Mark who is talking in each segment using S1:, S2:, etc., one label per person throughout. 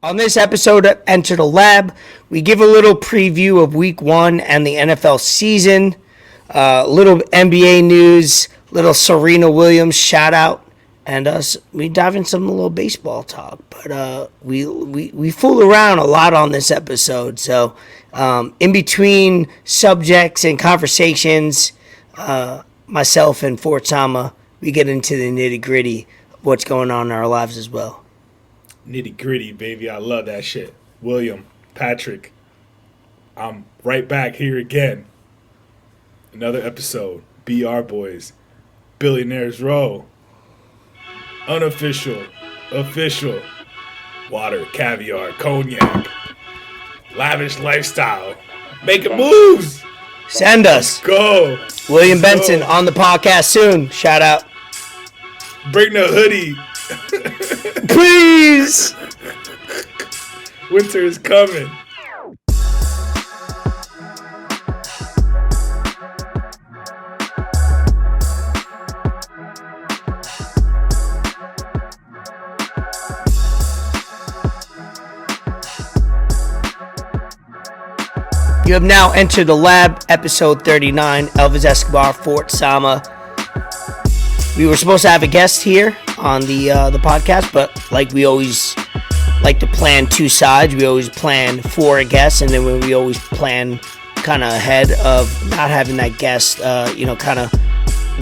S1: On this episode of Enter the Lab, we give a little preview of Week 1 and the NFL season, little NBA news, little Serena Williams shout out, and we dive in some little baseball talk. But we fool around a lot on this episode, so in between subjects and conversations, myself and Fort Sama, we get into the nitty gritty of what's going on in our lives as well.
S2: Nitty gritty, baby. I love that shit. William, Patrick, I'm right back here again. Another episode. BR Boys. Billionaires Row. Unofficial. Official. Water, caviar, cognac. Lavish lifestyle. Making moves.
S1: Send us.
S2: Go.
S1: William Benson on the podcast soon. Shout out.
S2: Bring the hoodie.
S1: Please.
S2: Winter is coming.
S1: You have now entered the lab, episode 39, Elvis, Escobar, Fort Sama. We were supposed to have a guest here on the podcast, but like we always like to plan two sides. We always plan for a guest, and then we always plan kind of ahead of not having that guest, kind of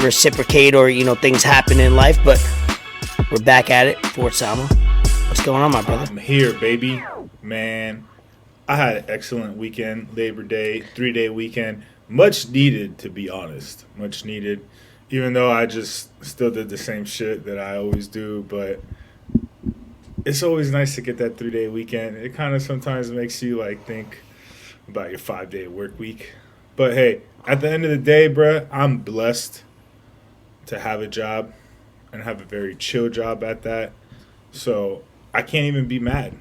S1: reciprocate or, things happen in life. But we're back at it, Fort Sama. What's going on, my brother?
S2: I'm here, baby. Man, I had an excellent weekend, Labor Day, 3-day weekend. Much needed, to be honest. Much needed. Even though I just still did the same shit that I always do, but it's always nice to get that 3-day weekend. It kind of sometimes makes you think about your 5-day work week. But hey, at the end of the day, bruh, I'm blessed to have a job and have a very chill job at that. So I can't even be mad.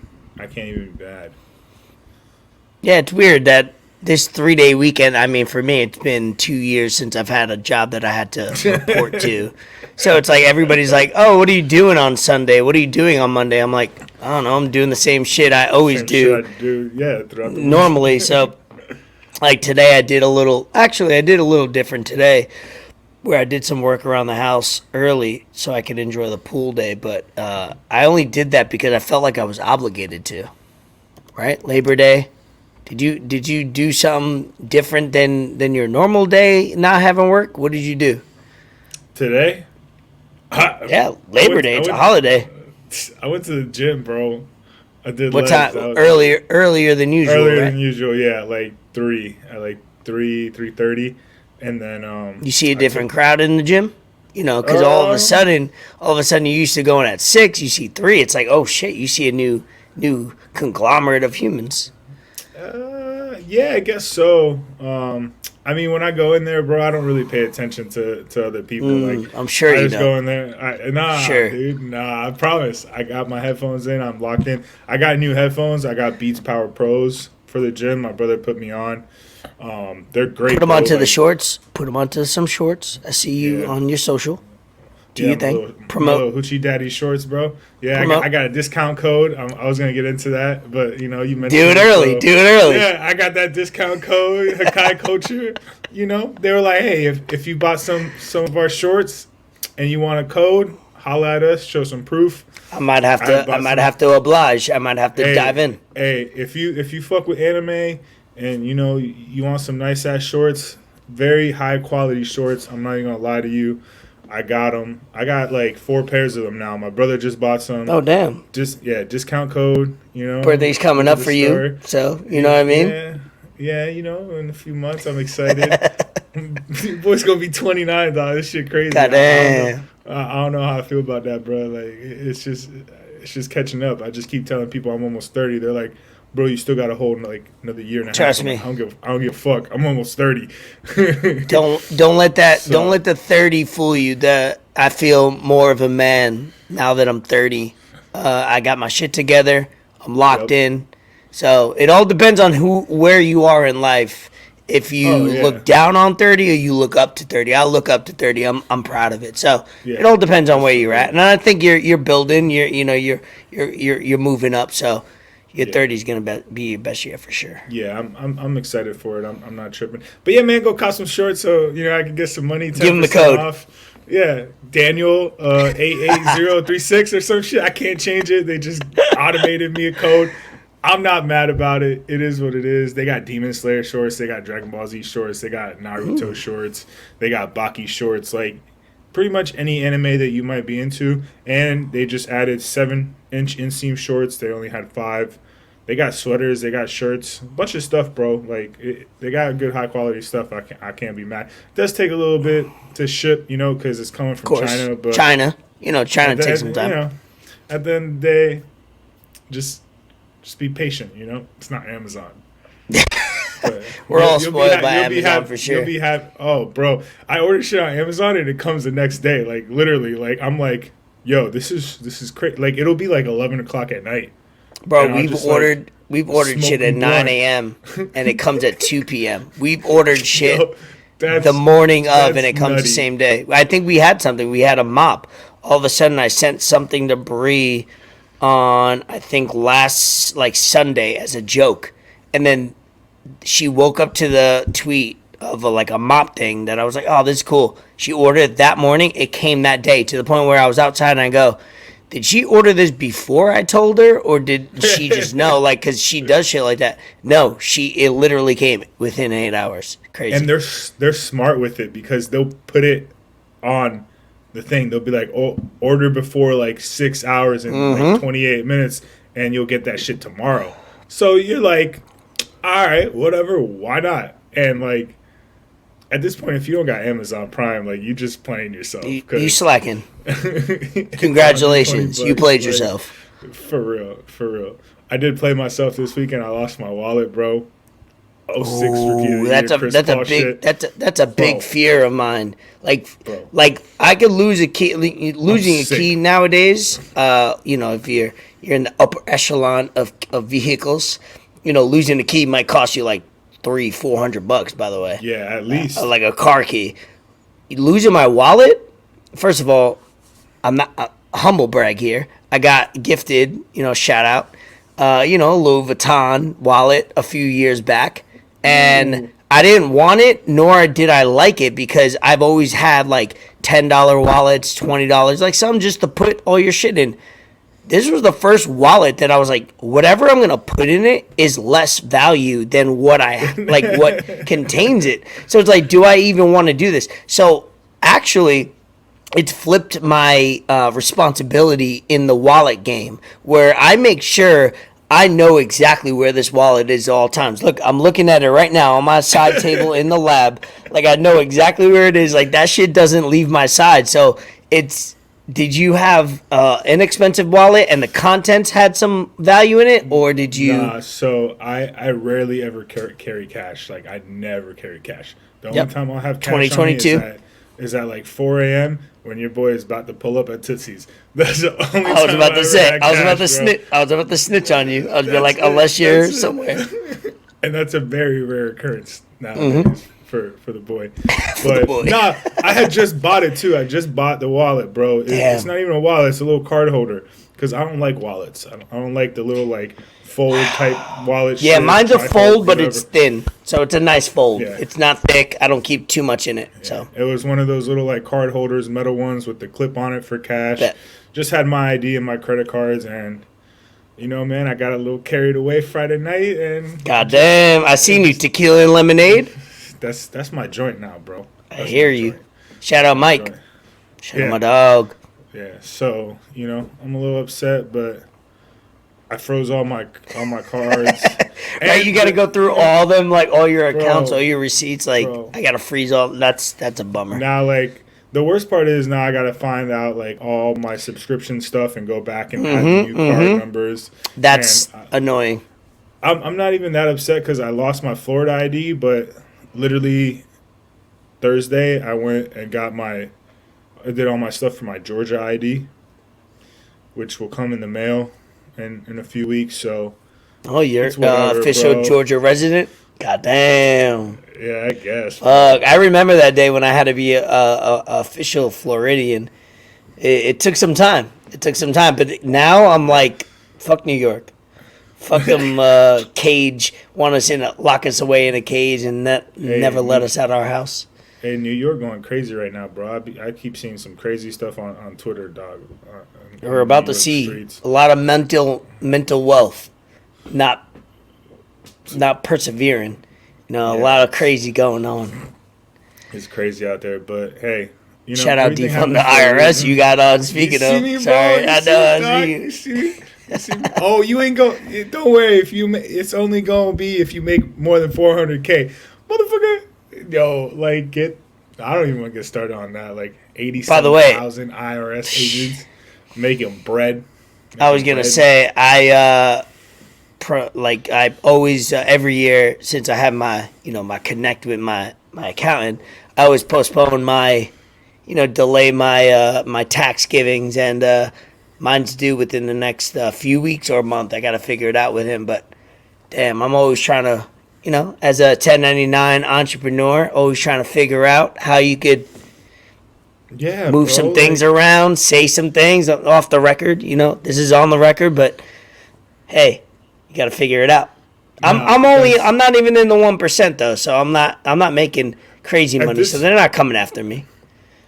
S1: Yeah, it's weird that this 3-day weekend, for me, it's been 2 years since I've had a job that I had to report to. So it's like everybody's like, oh, what are you doing on Sunday? What are you doing on Monday? I'm like, I don't know. I'm doing the same shit I always do.
S2: Throughout the
S1: normally. So like today I did a little different today where I did some work around the house early so I could enjoy the pool day. But I only did that because I felt like I was obligated to, right? Labor Day. Did you do something different than your normal day not having work? What did you do?
S2: Today?
S1: Labor Day. It's a holiday.
S2: I went to the gym, bro. I did.
S1: What time? Earlier than usual.
S2: Earlier
S1: right?
S2: than usual, yeah. 3 at 3:30, and then
S1: You see a different crowd in the gym, because all of a sudden you used to going at 6. You see 3. It's like, oh shit! You see a new conglomerate of humans.
S2: Yeah, I guess so. When I go in there, bro, I don't really pay attention to other people.
S1: I'm sure you
S2: just
S1: don't.
S2: Go in there.
S1: Sure.
S2: Dude, I promise. I got my headphones in. I'm locked in. I got new headphones. I got Beats Power Pros for the gym. My brother put me on. They're great.
S1: Put them onto the shorts. Put them onto some shorts. I see you on your social. Do you think? Promote.
S2: Hoochie Daddy shorts, bro. Yeah, I got a discount code. I was going to get into that, but, you mentioned
S1: Do it early.
S2: Yeah, I got that discount code, HAKAI Culture. They were like, hey, if you bought some of our shorts and you want a code, holla at us, show some proof.
S1: I might have to oblige. I might have to dive in.
S2: Hey, if you fuck with anime and, you want some nice-ass shorts, very high-quality shorts, I'm not even going to lie to you. I got them. I got 4 pairs of them now. My brother just bought some.
S1: Oh, damn.
S2: Discount code,
S1: Birthday's coming up for you, so you know what I mean?
S2: Yeah, in a few months, I'm excited. Boy's going to be 29, dog. This shit crazy.
S1: God damn.
S2: I don't know how I feel about that, bro. It's just catching up. I just keep telling people I'm almost 30. They're like, bro, you still got to hold another year and a half.
S1: Trust me.
S2: I don't give a fuck. I'm almost 30.
S1: Don't let the 30 fool you. I feel more of a man now that I'm 30. I got my shit together. I'm locked in. So it all depends on where you are in life. If you look down on 30 or you look up to 30, I look up to 30. I'm proud of it. So it all depends on where you're at, and I think you're building. You're moving up. So your 30 is gonna be your best year for sure.
S2: Yeah, I'm excited for it. I'm not tripping. But yeah, man, go cop some shorts so I can get some money. 10%
S1: Give him the code.
S2: Off. Yeah, Daniel 88036 or some shit. I can't change it. They just automated me a code. I'm not mad about it. It is what it is. They got Demon Slayer shorts. They got Dragon Ball Z shorts. They got Naruto shorts. They got Baki shorts. Like pretty much any anime that you might be into. And they just added 7-inch inseam shorts. They only had 5. They got sweaters. They got shirts. A bunch of stuff, bro. Like they got good high quality stuff. I can't be mad. It does take a little bit to ship, because it's coming from China. But
S1: China takes some time.
S2: At the end of the day, just be patient. It's not Amazon.
S1: We're all spoiled by Amazon for sure.
S2: Oh, bro, I ordered shit on Amazon and it comes the next day. Like literally, like I'm like, yo, this is crazy. Like it'll be like 11 o'clock at night.
S1: Bro, we've ordered shit at 9 a.m. and it comes at 2 p.m. We've ordered shit the morning of and it comes nutty. The same day. I think we had something. We had a mop. All of a sudden, I sent something to Bree on, I think, last Sunday as a joke. And then she woke up to the tweet of a mop thing that I was like, oh, this is cool. She ordered it that morning. It came that day to the point where I was outside and I go, did she order this before I told her, or did she just know? Because she does shit like that. No, it literally came within 8 hours. Crazy.
S2: And they're smart with it because they'll put it on the thing. They'll be like, oh, order before 6 hours and 28 minutes, and you'll get that shit tomorrow. So you're like, all right, whatever, why not? And at this point, if you don't got Amazon Prime, you just playing yourself.
S1: You slacking. Congratulations, you played yourself.
S2: For real. I did play myself this weekend. I lost my wallet, bro. 06 rookie of the year,
S1: that's a big fear of mine. I could lose a key. Losing a key nowadays, if you're in the upper echelon of vehicles, losing a key might cost you $300-400. By the way,
S2: yeah, at least
S1: like a car key. Losing my wallet. First of all, I'm not humble brag here. I got gifted, shout out, Louis Vuitton wallet a few years back. And I didn't want it, nor did I like it, because I've always had $10 wallets, $20, something just to put all your shit in. This was the first wallet that I was like, whatever I'm gonna put in it is less value than what what contains it. So it's do I even want to do this? So actually, it's flipped my responsibility in the wallet game, where I make sure I know exactly where this wallet is at all times. Look, I'm looking at it right now on my side table in the lab. I know exactly where it is. That shit doesn't leave my side. So did you have an expensive wallet and the contents had some value in it, or did you?
S2: Nah, so I rarely ever carry cash. I never carry cash. The only time I'll have cash
S1: 2022
S2: on me is at 4 a.m. when your boy is about to pull up at Tootsie's. That's the only time I was
S1: about to snitch on you. I was be unless you're somewhere.
S2: And that's a very rare occurrence nowadays for the boy. But nah, I had just bought it too. I just bought the wallet, bro. It's not even a wallet. It's a little card holder. Because I don't like wallets. I don't like the little fold type wallet.
S1: Yeah, mine's a fold, but it's thin, so it's a nice fold. Yeah. It's not thick. I don't keep too much in it. Yeah. So
S2: it was one of those little card holders, metal ones with the clip on it for cash. Just had my ID and my credit cards, and man, I got a little carried away Friday night, and
S1: goddamn, I seen you tequila and lemonade.
S2: That's my joint now, bro.
S1: I hear you. Joint. Shout out Mike. Shout out my dog.
S2: Yeah, so I'm a little upset, but I froze all my cards.
S1: Right, you got to go through all them, all your accounts, all your receipts. I got to freeze all. That's a bummer.
S2: Now, the worst part is now I got to find out all my subscription stuff and go back and add the new card numbers.
S1: That's annoying.
S2: I'm not even that upset because I lost my Florida ID, but literally Thursday I went and I did all my stuff for my Georgia ID, which will come in the mail in a few weeks. So,
S1: you're official, bro. Georgia resident. Goddamn.
S2: Yeah, I guess.
S1: I remember that day when I had to be a official Floridian. It took some time. But now I'm fuck New York. Fuck them cage. Want us lock us away in a cage and never let us out of our house.
S2: Hey, New York going crazy right now, bro. I keep seeing some crazy stuff on Twitter, dog.
S1: We're about to see
S2: streets.
S1: a lot of mental wealth, not persevering. A lot of crazy going on.
S2: It's crazy out there, but hey.
S1: Shout out defund the IRS you got on. Speaking of,
S2: me,
S1: sorry, I know.
S2: You see me? Oh, you ain't go. Don't worry. It's only gonna be if you make more than $400K, motherfucker. Yo, like I don't even want to get started on that. Like 87,000 IRS agents making bread.
S1: I was gonna say I always every year since I have my my connect with my accountant, I always postpone my delay my my tax givings, and mine's due within the next few weeks or a month. I got to figure it out with him, but damn, I'm always trying to, as a 1099 entrepreneur, always trying to figure out how you could move some things around, say some things off the record. This is on the record, but hey, you got to figure it out. I'm not even in the 1% though, so I'm not making crazy money, so they're not coming after me.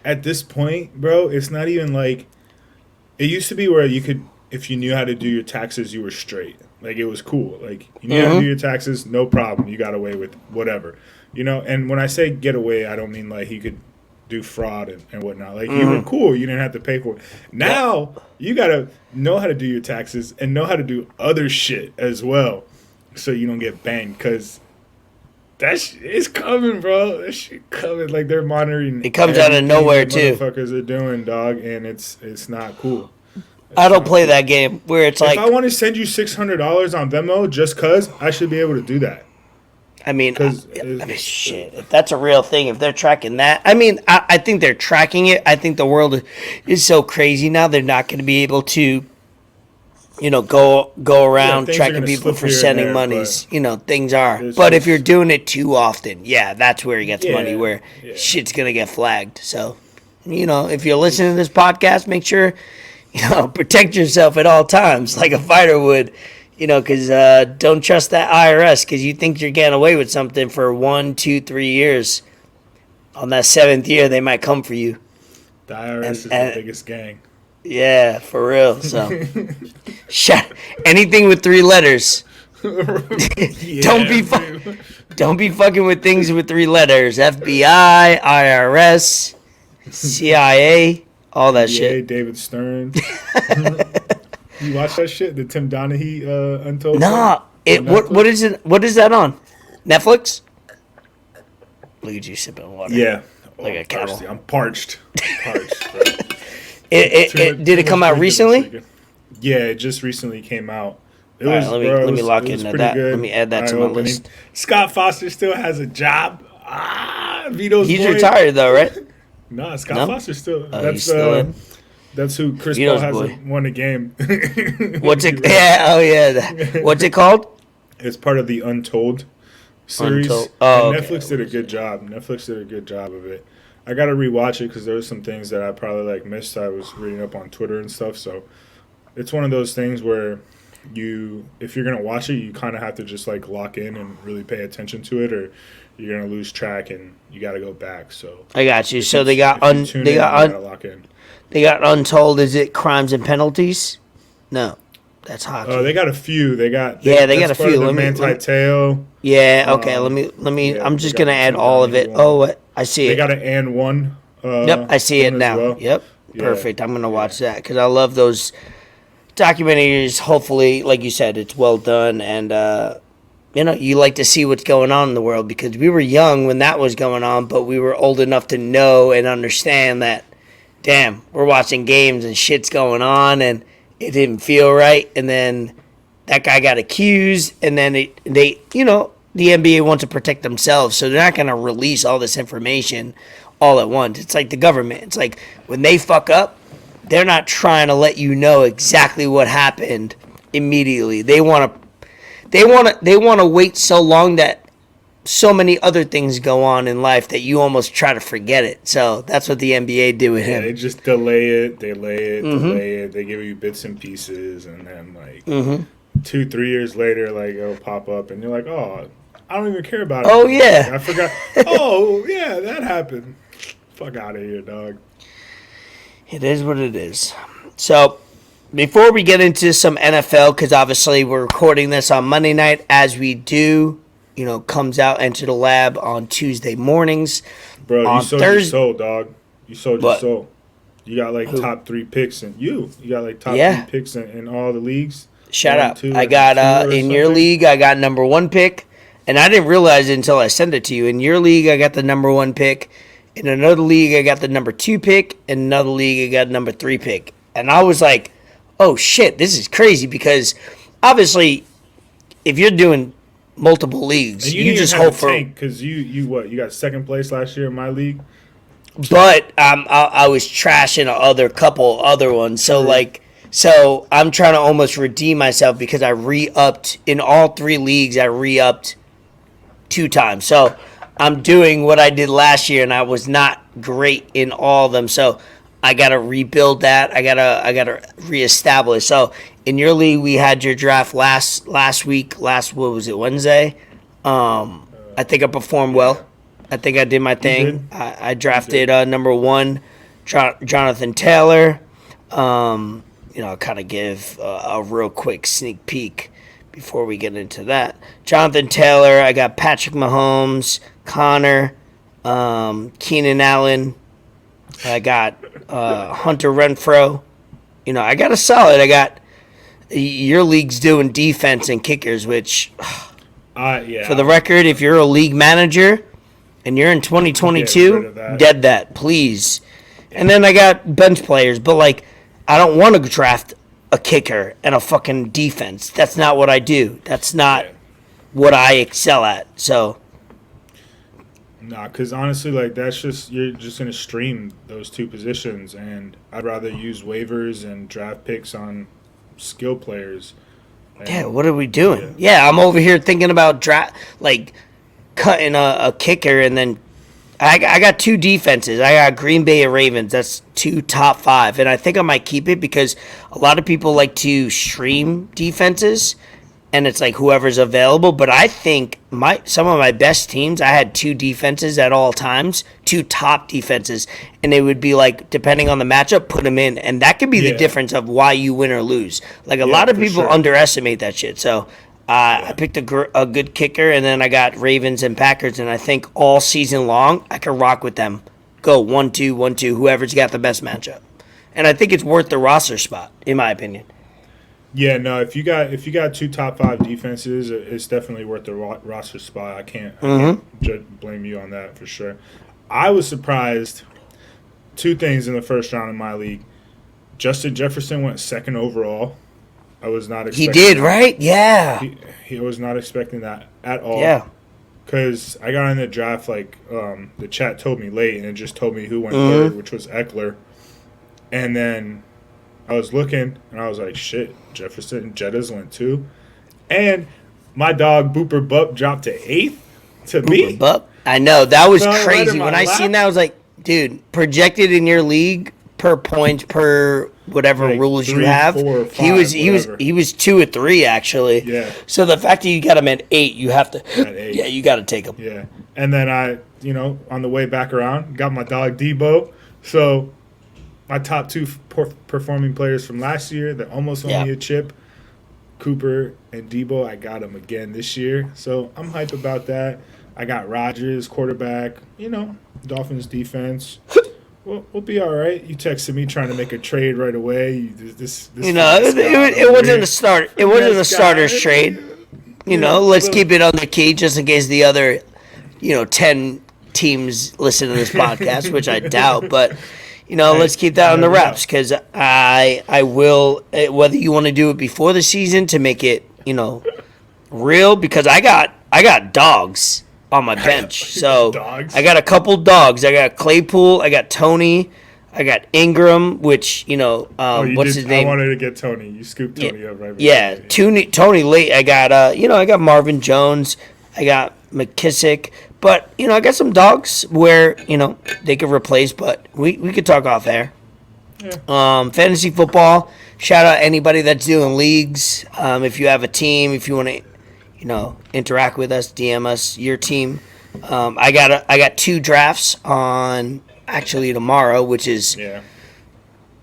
S2: At this point, bro, it's not even like it used to be where you could, if you knew how to do your taxes, you were straight. Like, it was cool. Like, you knew how to do your taxes, no problem. You got away with whatever. And when I say get away, I don't mean like you could do fraud and whatnot. Like, you were cool. You didn't have to pay for it. Now, you got to know how to do your taxes and know how to do other shit as well so you don't get banged, because that shit is coming, bro. That shit coming. Like, they're monitoring.
S1: It comes out of nowhere, too.
S2: Motherfuckers are doing, dog, and it's not cool.
S1: I don't play that game where it's like,
S2: if I want to send you $600 on Venmo just cause, I should be able to do that.
S1: I mean, shit. If that's a real thing, if they're tracking that, I think they're tracking it. I think the world is so crazy now. They're not going to be able to, go around tracking people for sending monies. Things are. But if you're doing it too often, that's where he gets money. Where shit's gonna get flagged. So, if you're listening to this podcast, make sure. Protect yourself at all times, like a fighter would, because don't trust that IRS, because you think you're getting away with something for 1, 2, 3 years. On that 7th year, they might come for you.
S2: The IRS is the biggest gang.
S1: Yeah, for real. So, anything with 3 letters. Don't be fucking with things with 3 letters. FBI, IRS, CIA. All that shit.
S2: David Stern. You watch that shit? The Tim Donaghy Untold?
S1: Nah. What is it? What is that on? Netflix? Look at you sipping water.
S2: Yeah.
S1: Like a cattle.
S2: Thirsty. I'm parched. Bro.
S1: Did it come out recently?
S2: Yeah, it just recently came out.
S1: Let me lock into that.
S2: Good.
S1: Let me add that to my list.
S2: Scott Foster still has a job. Vito's
S1: He's
S2: boy.
S1: Retired though, right?
S2: No, Scott Foster still. That's who Chris
S1: Vito's
S2: Paul hasn't won a game.
S1: What's it? Yeah, oh yeah. What's it called?
S2: It's part of the Untold series.
S1: Oh,
S2: and Netflix did a good job. Netflix did a good job of it. I got to rewatch it because there were some things that I probably missed. I was reading up on Twitter and stuff. So it's one of those things where if you're gonna watch it, you kind of have to just lock in and really pay attention to it, or you're gonna lose track and you got to go back. So
S1: I got you. So they got
S2: lock in.
S1: They got Untold. Is it Crimes and Penalties? No, that's hockey.
S2: Oh, they got a few. They got
S1: a few.
S2: Let me Tale.
S1: Yeah. Okay. Let me. I'm just gonna add all of it. Oh, I see it.
S2: They got an and one.
S1: Yep, I see it now. Well. Yep. Yeah. Perfect. I'm gonna watch that because I love those documentaries. Hopefully, like you said, it's well done, and you like to see what's going on in the world, because we were young when that was going on, but we were old enough to know and understand that, damn, we're watching games and shit's going on and it didn't feel right. And then that guy got accused, and then the NBA wants to protect themselves, so they're not going to release all this information all at once. It's like the government. It's like when they fuck up, they're not trying to let you know exactly what happened immediately. They want to wait so long that so many other things go on in life that you almost try to forget it. So that's what the NBA did with him.
S2: They just delay it. They give you bits and pieces, and then 2-3 years later, like it'll pop up, and you're like, oh, I don't even care about it.
S1: Oh, yeah.
S2: Like, I forgot. Oh yeah, that happened. Fuck out of here, dog.
S1: It is what it is. So, before we get into some NFL, because obviously we're recording this on Monday night, as we do, comes out Enter the Lab on Tuesday mornings.
S2: Bro,
S1: on
S2: you sold your soul, dog. You sold your soul. You got like top 3 picks, and you got like top 3 picks in all the leagues.
S1: Shout out. I got, in your league, I got number 1 pick, and I didn't realize it until I sent it to you. In your league, I got the number 1 pick. In another league, I got the number 2 pick. In another league, I got number 3 pick. And I was like, oh, shit, this is crazy because obviously if you're doing multiple leagues, you just hope for...
S2: Because you got second place last year in my league?
S1: But I was trashing a couple other ones. So I'm trying to almost redeem myself because I re-upped. In all 3 leagues, I re-upped 2 times. So I'm doing what I did last year, and I was not great in all of them. So I gotta rebuild that. I gotta reestablish. So in your league, we had your draft last week. What was it, Wednesday? I think I performed well. I think I did my thing. I drafted number 1, Jonathan Taylor. I'll kind of give a real quick sneak peek before we get into that. Jonathan Taylor. I got Patrick Mahomes, Connor, Keenan Allen. I got Hunter Renfrow. I got a solid. I got your league's doing defense and kickers, which, for the record, if you're a league manager and you're in 2022, dead that, please. And then I got bench players, but I don't want to draft a kicker and a fucking defense. That's not what I do. That's not what I excel at. So.
S2: Nah, because honestly, that's you're just going to stream those 2 positions, and I'd rather use waivers and draft picks on skill players. And,
S1: what are we doing? Yeah, I'm over here thinking about cutting a kicker, and then I got 2 defenses. I got Green Bay and Ravens. That's 2 top 5, and I think I might keep it because a lot of people like to stream defenses, and it's whoever's available. But I think some of my best teams, I had 2 defenses at all times, 2 top defenses, and it would be depending on the matchup, put them in, and that could be the difference of why you win or lose. A lot of people underestimate that shit. So I picked a good kicker, and then I got Ravens and Packers, and I think all season long I can rock with them. Go 1-2, 1-2, whoever's got the best matchup, and I think it's worth the roster spot, in my opinion.
S2: Yeah, no. If you got 2 top 5 defenses, it's definitely worth the roster spot. I can't blame you on that for sure. I was surprised. 2 things in the first round in my league. Justin Jefferson went 2nd overall. I was not expecting.
S1: He did, right? Yeah.
S2: He was not expecting that at all.
S1: Yeah.
S2: Because I got in the draft the chat told me late, and it just told me who went 3rd, which was Eckler, and then I was looking, and I was like, shit, Jefferson, Jettas went 2. And my dog, Booper Bup, dropped to 8th to me.
S1: Bup? I know. That was crazy. When I seen that, I was like, dude, projected in your league per point, per whatever rules
S2: 3,
S1: you have.
S2: 4, 5,
S1: he was 2 or 3, actually.
S2: Yeah.
S1: So the fact that you got him at 8, you have to.
S2: At 8.
S1: Yeah, you got to take him.
S2: Yeah. And then I, on the way back around, got my dog Debo. So my top 2 performing players from last year that almost won me a chip, Cooper and Debo, I got them again this year. So I'm hype about that. I got Rodgers, quarterback, Dolphins defense. We'll be all right. You texted me trying to make a trade right away.
S1: It wasn't a start. It wasn't a starter's trade. Let's keep it on the key just in case the other, 10 teams listen to this podcast, which I doubt. But let's keep that on the reps because I will. Whether you want to do it before the season to make it real, because I got dogs on my bench. So I got a couple dogs. I got Claypool. I got Tony. I got Ingram, which, what's his name?
S2: I wanted to get Tony. You scooped Tony up right
S1: Yeah, Tony late. I got, I got Marvin Jones. I got McKissick. But, I got some dogs where, they could replace, but we could talk off air. Fantasy football. Shout out anybody that's doing leagues. If you have a team, if you want to, interact with us, DM us your team. I got 2 drafts on actually tomorrow, which is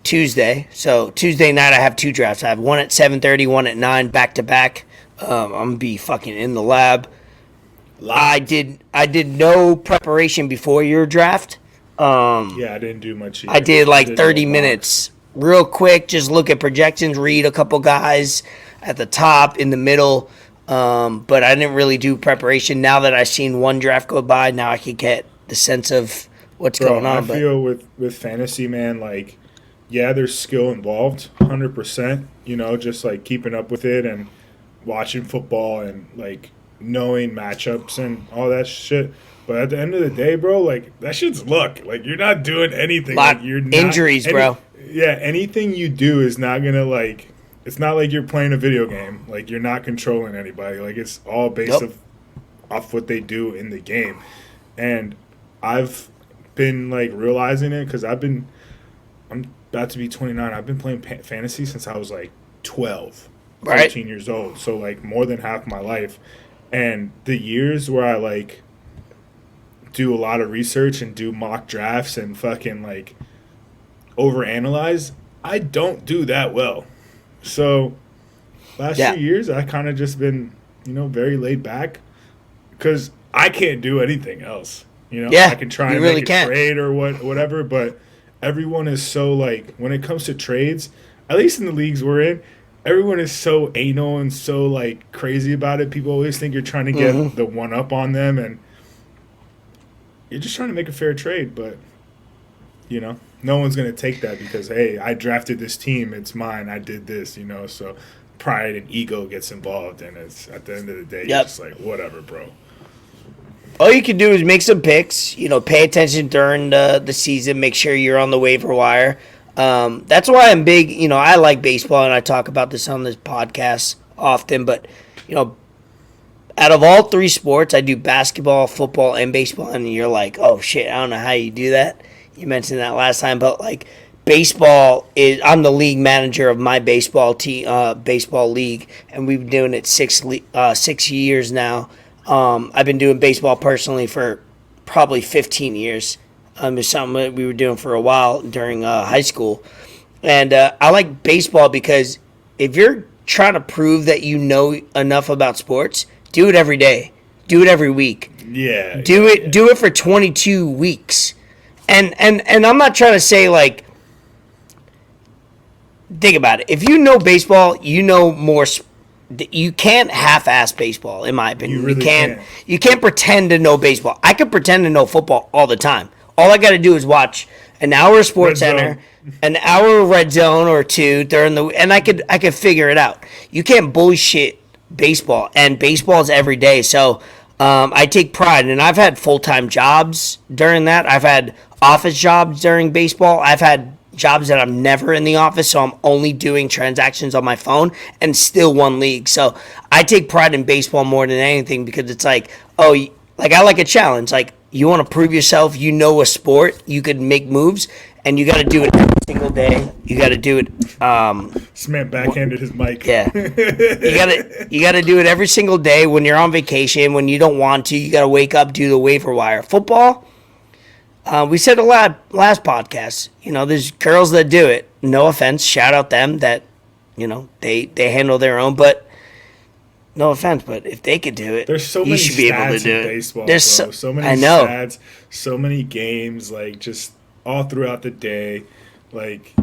S1: Tuesday. So Tuesday night I have 2 drafts. I have one at 7:30, one at 9, back to back. I'm gonna be fucking in the lab. I did no preparation before your draft.
S2: I didn't do much either.
S1: I did like 30 minutes, real quick. Just look at projections, read a couple guys at the top, in the middle. But I didn't really do preparation. Now that I've seen one draft go by, now I can get the sense of what's going on.
S2: I feel with fantasy, man, like, there's skill involved, 100%. Just like keeping up with it and watching football and like knowing matchups and all that shit. But at the end of the day, bro, like, that shit's luck. Like, you're not doing anything. Like, you're not,
S1: injuries, bro.
S2: Yeah, anything you do is not gonna, like, it's not like you're playing a video game. Like, you're not controlling anybody. Like, it's all based off what they do in the game. And I've been like realizing it because I'm about to be 29. I've been playing fantasy since I was like 12, 13 years old. So like more than half my life. And the years where I like do a lot of research and do mock drafts and fucking like overanalyze, I don't do that well. So last few years I kind of just been, very laid back because I can't do anything else. I can try and make a trade or whatever, but everyone is so like, when it comes to trades, at least in the leagues we're in, everyone is so anal and so like crazy about it. People always think you're trying to get the one up on them, and you're just trying to make a fair trade. But no one's gonna take that because, hey, I drafted this team, it's mine, I did this, so pride and ego gets involved, and it's at the end of the day, you're just like, whatever, bro.
S1: All you can do is make some picks, pay attention during the season, make sure you're on the waiver wire. That's why I'm big, I like baseball, and I talk about this on this podcast often, but, out of all 3 sports, I do basketball, football, and baseball, and you're like, oh, shit, I don't know how you do that. You mentioned that last time, but, like, baseball is, I'm the league manager of my baseball baseball league, and we've been doing it 6 years now. I've been doing baseball personally for probably 15 years. It's something that we were doing for a while during high school. And I like baseball because if you're trying to prove that you know enough about sports, do it every day. Do it every week.
S2: Yeah.
S1: Do it for 22 weeks. And I'm not trying to say, like, think about it. If you know baseball, you know more you can't half-ass baseball, in my opinion.
S2: You really can't.
S1: You can't pretend to know baseball. I can pretend to know football all the time. All I got to do is watch an hour of Sports Center, an hour of Red Zone or 2 during the, and I could figure it out. You can't bullshit baseball, and baseball is every day. So I take pride, and I've had full-time jobs during that. I've had office jobs during baseball. I've had jobs that I'm never in the office, so I'm only doing transactions on my phone and still won league. So I take pride in baseball more than anything because it's like, oh, like I like a challenge. Like, you want to prove yourself, you know a sport, you could make moves, and you got to do it every single day. You got to do it.
S2: This man backhanded his mic.
S1: Yeah, you got to do it every single day. When you're on vacation, when you don't want to, you got to wake up, do the waiver wire. Football. We said a lot last podcast. There's girls that do it. No offense, shout out them that, they handle their own. But no offense, but if they could do it,
S2: there's so many
S1: should be able to
S2: stats
S1: do
S2: in
S1: it.
S2: baseball.
S1: There's
S2: bro. So many stats, so many games, like just all throughout the day. Like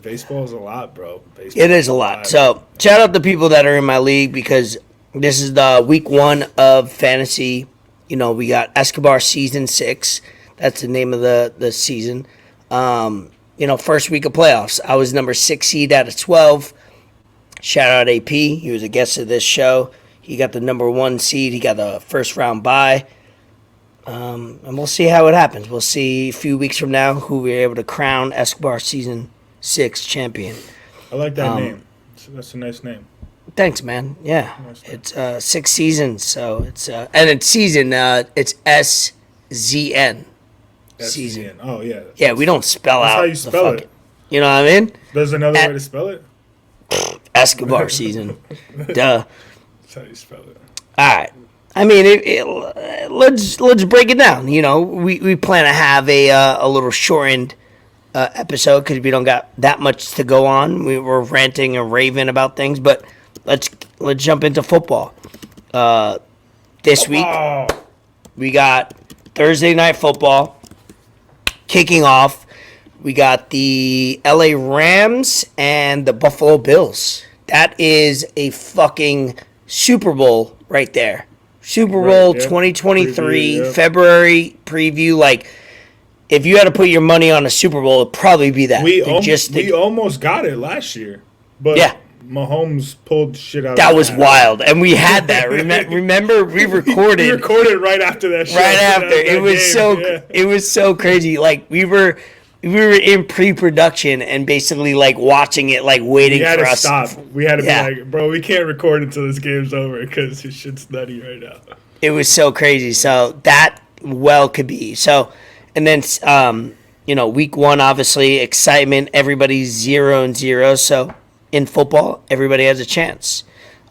S2: baseball is a lot, bro. Baseball
S1: it is a lot. So shout out the people that are in my league because this is the week 1 of fantasy. We got Escobar season 6. That's the name of the season. First week of playoffs. I was number 6 seed out of 12. Shout out AP. He was a guest of this show. He got the number 1 seed. He got the first round bye. And we'll see how it happens. We'll see a few weeks from now who we're able to crown Escobar season 6 champion.
S2: I like that name. That's a nice name.
S1: Thanks, man. Yeah, it's 6 seasons, so it's and it's season. It's SZN. season.
S2: SEN. Oh, yeah.
S1: Yeah, we don't spell
S2: That's
S1: out
S2: how you spell it.
S1: You know what I mean?
S2: There's another way to spell it?
S1: Escobar season. Duh.
S2: That's how you spell it.
S1: All right. I mean, let's break it down. You know, we plan to have a little shortened episode because we don't got that much to go on. We were ranting and raving about things, but let's jump into football. This week we got Thursday night football kicking off. We got the LA Rams and the Buffalo Bills. That is a fucking Super Bowl right there. Super Bowl 2023, preview, February preview. Like, if you had to put your money on a Super Bowl, it'd probably be that.
S2: We almost got it last year. But
S1: yeah.
S2: Mahomes pulled shit out.
S1: That was wild. And we had that. Remember, we recorded.
S2: We recorded right after that show.
S1: Right after. It was so crazy. Like, we were in pre-production and basically like watching it, like waiting for us.
S2: We had to stop. We had to be like, bro, we can't record until this game's over because this shit's nutty right now.
S1: It was so crazy. So that could be. So, and then, week one, obviously, excitement. Everybody's 0-0. So in football, everybody has a chance.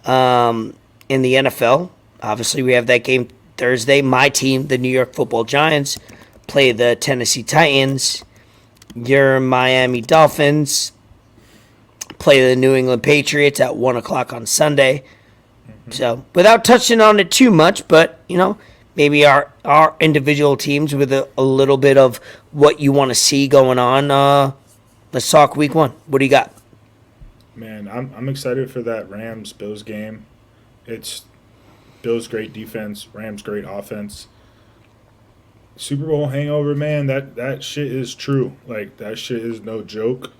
S1: In the NFL, obviously, we have that game Thursday. My team, the New York Football Giants, play the Tennessee Titans. Your Miami Dolphins play the New England Patriots at 1 o'clock on Sunday. Mm-hmm. So, without touching on it too much, but, maybe our individual teams with a little bit of what you want to see going on. Let's talk week one. What do you got?
S2: Man, I'm excited for that Rams-Bills game. It's Bills' great defense, Rams' great offense. Super Bowl hangover, man, that shit is true. Like, that shit is no joke.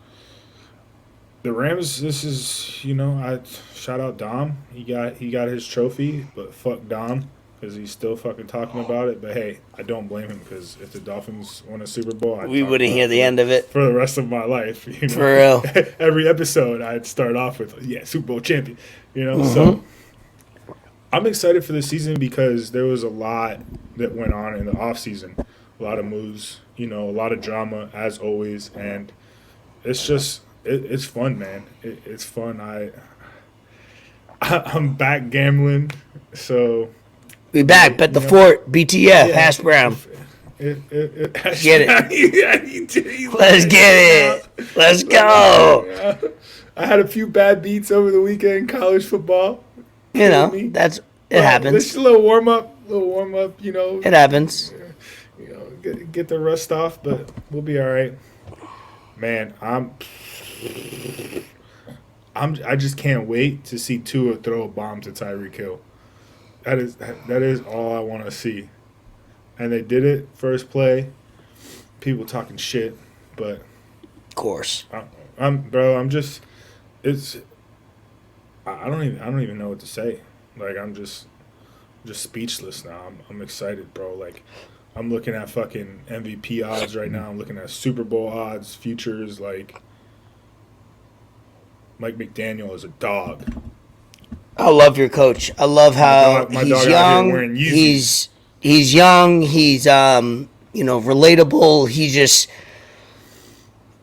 S2: The Rams, this is, I shout out Dom. He got his trophy, but fuck Dom because he's still fucking talking about it. But hey, I don't blame him because if the Dolphins won a Super Bowl,
S1: we wouldn't hear the end of it
S2: for the rest of my life.
S1: For real.
S2: Every episode, I'd start off with Super Bowl champion.
S1: Mm-hmm.
S2: So I'm excited for the season because there was a lot that went on in the offseason. A lot of moves, a lot of drama, as always. And it's just, it's fun, man. It's fun. I'm back gambling, so.
S1: We back, bet the fort, BTF, hash brown. Get it. Let's get it. Let's go.
S2: I had a few bad beats over the weekend in college football.
S1: It happens.
S2: It's a little warm up. It
S1: happens.
S2: Get the rust off, but we'll be all right. Man, I just can't wait to see Tua throw a bomb to Tyreek Hill. That is all I want to see. And they did it first play. People talking shit, but
S1: of course.
S2: I don't even know what to say. Like, I'm just speechless now. I'm excited, bro. Like, I'm looking at fucking MVP odds right now. I'm looking at Super Bowl odds, futures. Like, Mike McDaniel is a dog.
S1: I love your coach. I love how
S2: my
S1: he's
S2: dog
S1: young.
S2: Out here wearing Yeezys.
S1: He's young. He's relatable. He just.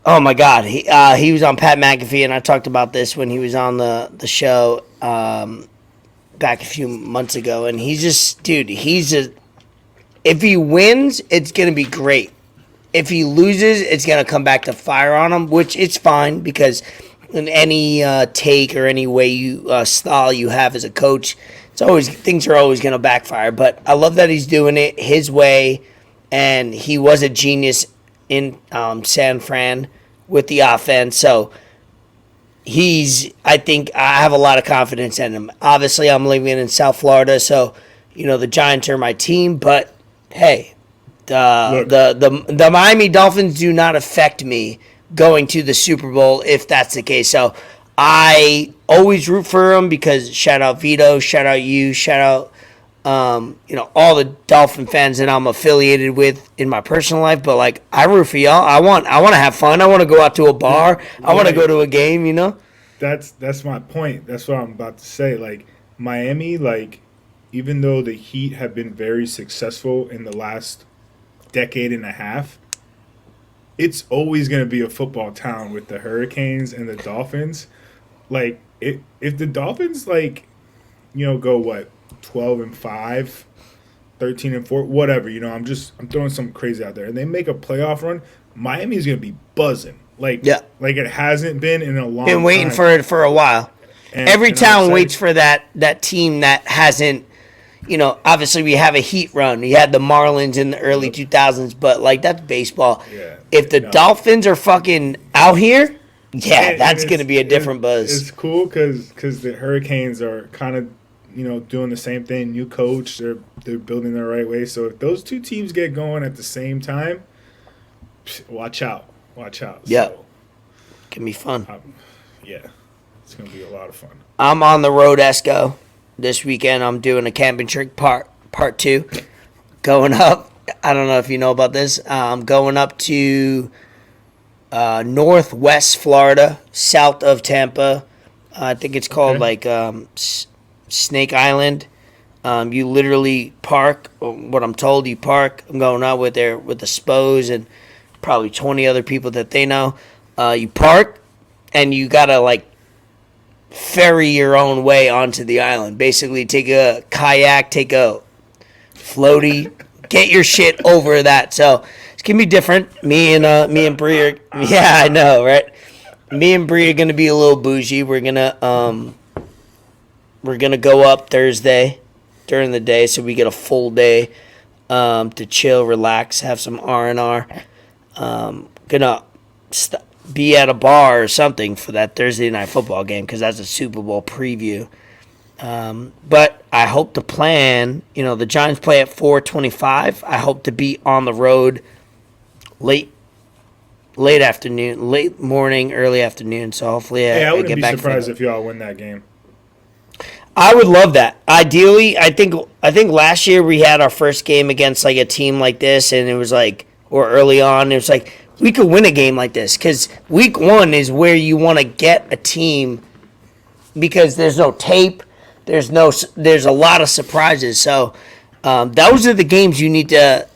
S1: Oh my God, he was on Pat McAfee, and I talked about this when he was on the show back a few months ago, and he's just, dude, if he wins, it's gonna be great. If he loses, it's gonna come back to fire on him, which it's fine because in any take or any way you style you have as a coach, things are always gonna backfire. But I love that he's doing it his way, and he was a genius in San Fran with the offense. So I think I have a lot of confidence in him. Obviously, I'm living in South Florida, so the Giants are my team. But hey, the Miami Dolphins do not affect me going to the Super Bowl if that's the case. So I always root for them because shout out Vito, shout out you, shout out all the Dolphin fans that I'm affiliated with in my personal life, but like I root for y'all. I want to have fun. I want to go out to a bar. I want to go to a game.
S2: That's my point. That's what I'm about to say. Like Miami, like even though the Heat have been very successful in the last decade and a half, it's always going to be a football town with the Hurricanes and the Dolphins. Like, if the Dolphins, like, go what, 12-5, 13-4, whatever. I'm throwing something crazy out there, and they make a playoff run. Miami's going to be buzzing. Like it hasn't been in a long time.
S1: Been waiting for it for a while. Every town waits for that team that hasn't. Obviously we have a heat run. We had the Marlins in the early 2000s, but like that's baseball.
S2: Yeah,
S1: if the Dolphins are fucking out here, that's going to be a different buzz.
S2: It's cool because the Hurricanes are kind of doing the same thing. New coach, they're building the right way. So if those two teams get going at the same time, watch out.
S1: Yeah, so, can be fun.
S2: It's gonna be a lot of fun.
S1: I'm on the road, Esco. This weekend, I'm doing a camping trip part 2. Going up, I don't know if you know about this. I'm going up to northwest Florida, south of Tampa. I think it's called Snake Island. You literally park. What I'm told, you park. I'm going out with the Spos and probably 20 other people that they know. You park, and you gotta ferry your own way onto the island. Basically, take a kayak, take a floaty, get your shit over that. So it's gonna be different. Me and Bree are. Yeah, I know, right? Me and Bree are gonna be a little bougie. We're gonna go up Thursday during the day, so we get a full day to chill, relax, have some R&R. Gonna be at a bar or something for that Thursday night football game because that's a Super Bowl preview. But I hope to plan, the Giants play at 4:25. I hope to be on the road late afternoon, late morning, early afternoon. So hopefully I
S2: wouldn't
S1: get
S2: be
S1: back
S2: surprised if y'all win that game.
S1: I would love that. Ideally, I think last year we had our first game against a team like this, and it was or early on, it was we could win a game like this because week 1 is where you want to get a team because there's no tape, there's a lot of surprises. So those are the games you need to.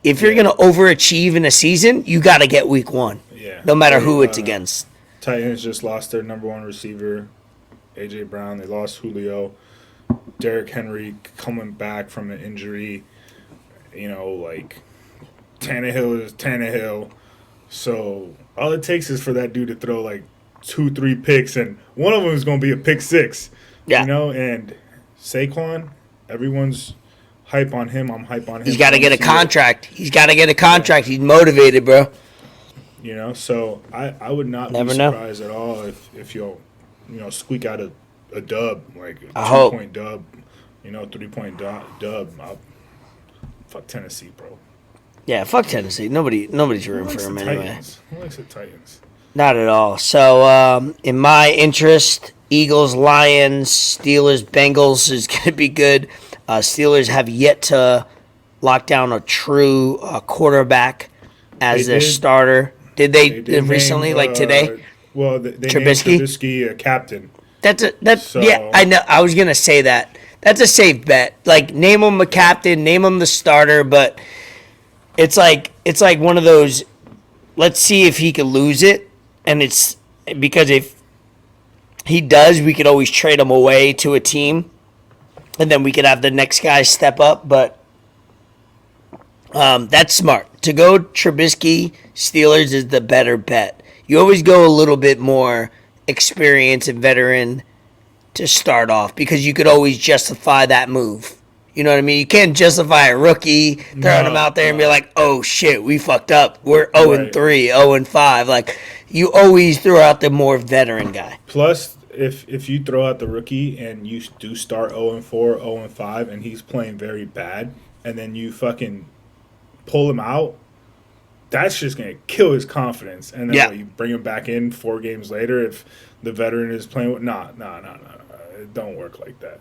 S1: If you're going to overachieve in a season, you got to get week 1, no matter who it's against.
S2: Titans just lost their number 1 receiver, A.J. Brown. They lost Julio. Derrick Henry coming back from an injury. Tannehill is Tannehill. So all it takes is for that dude to throw 2-3 picks, and one of them is going to be a pick 6.
S1: Yeah.
S2: And Saquon, everyone's hype on him. I'm hype on him.
S1: He's got to get a contract. He's He's motivated, bro.
S2: So I would not be surprised at all if you'll, squeak out a dub, a 2-point dub, 3-point dub. Fuck Tennessee, bro.
S1: Yeah, fuck Tennessee. Nobody's rooting for him anyway.
S2: Who likes the Titans?
S1: Not at all. So, in my interest, Eagles, Lions, Steelers, Bengals is going to be good. Steelers have yet to lock down a true quarterback as their starter. Did they recently, today?
S2: Well, they named
S1: Trubisky?
S2: Trubisky a captain.
S1: Yeah, I know. I was going to say that. That's a safe bet. Name him a captain, name him the starter, but it's like one of those, let's see if he can lose it. And it's because if he does, we could always trade him away to a team. And then we could have the next guy step up. But that's smart. To go Trubisky, Steelers is the better bet. You always go a little bit more experienced and veteran to start off because you could always justify that move. You know what I mean? You can't justify a rookie throwing him out there and be like, oh, shit, we fucked up. We're 0-3, 0-5. You always throw out the more veteran guy.
S2: Plus, if you throw out the rookie and you do start 0-4, 0-5, and he's playing very bad, and then you fucking pull him out, that's just going to kill his confidence. And then you bring him back in 4 games later if the veteran is playing with – no. It don't work like that.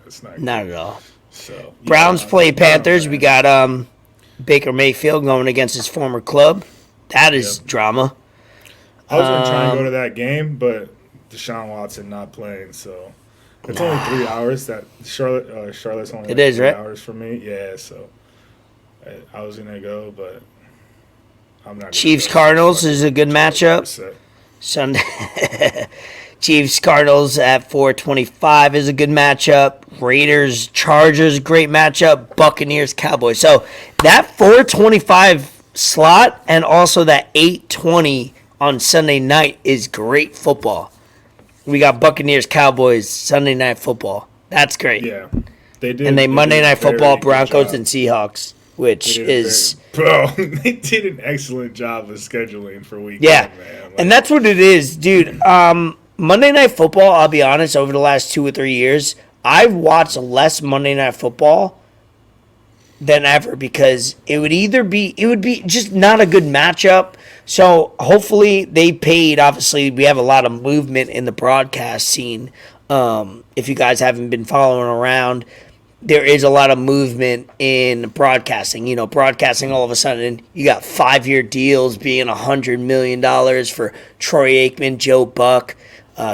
S2: It's not at all. So
S1: Browns play Panthers. We got Baker Mayfield going against his former club. That is drama.
S2: I was going to try and go to that game, but Deshaun Watson not playing, so it's only 3 hours. That Charlotte's only 3 hours for me. Yeah, so I was gonna go, but I'm not.
S1: Chiefs Cardinals is a good matchup. Sunday. Chiefs Cardinals at 425 is a good matchup. Raiders Chargers, great matchup. Buccaneers Cowboys. So that 425 slot and also that 820 on Sunday night is great football. We got Buccaneers Cowboys Sunday night football. That's great.
S2: Yeah, they did.
S1: And they Monday night football Broncos
S2: job.
S1: And Seahawks, which is
S2: bro. They did an excellent job of scheduling for week.
S1: Yeah,
S2: one, man.
S1: And that's what it is, dude. Monday Night Football, I'll be honest, over the last 2 or 3 years, I've watched less Monday Night Football than ever because it would be just not a good matchup. So hopefully they paid. Obviously, we have a lot of movement in the broadcast scene. If you guys haven't been following around, there is a lot of movement in broadcasting. You know, broadcasting all of a sudden, you got 5-year deals being $100 million for Troy Aikman, Joe Buck,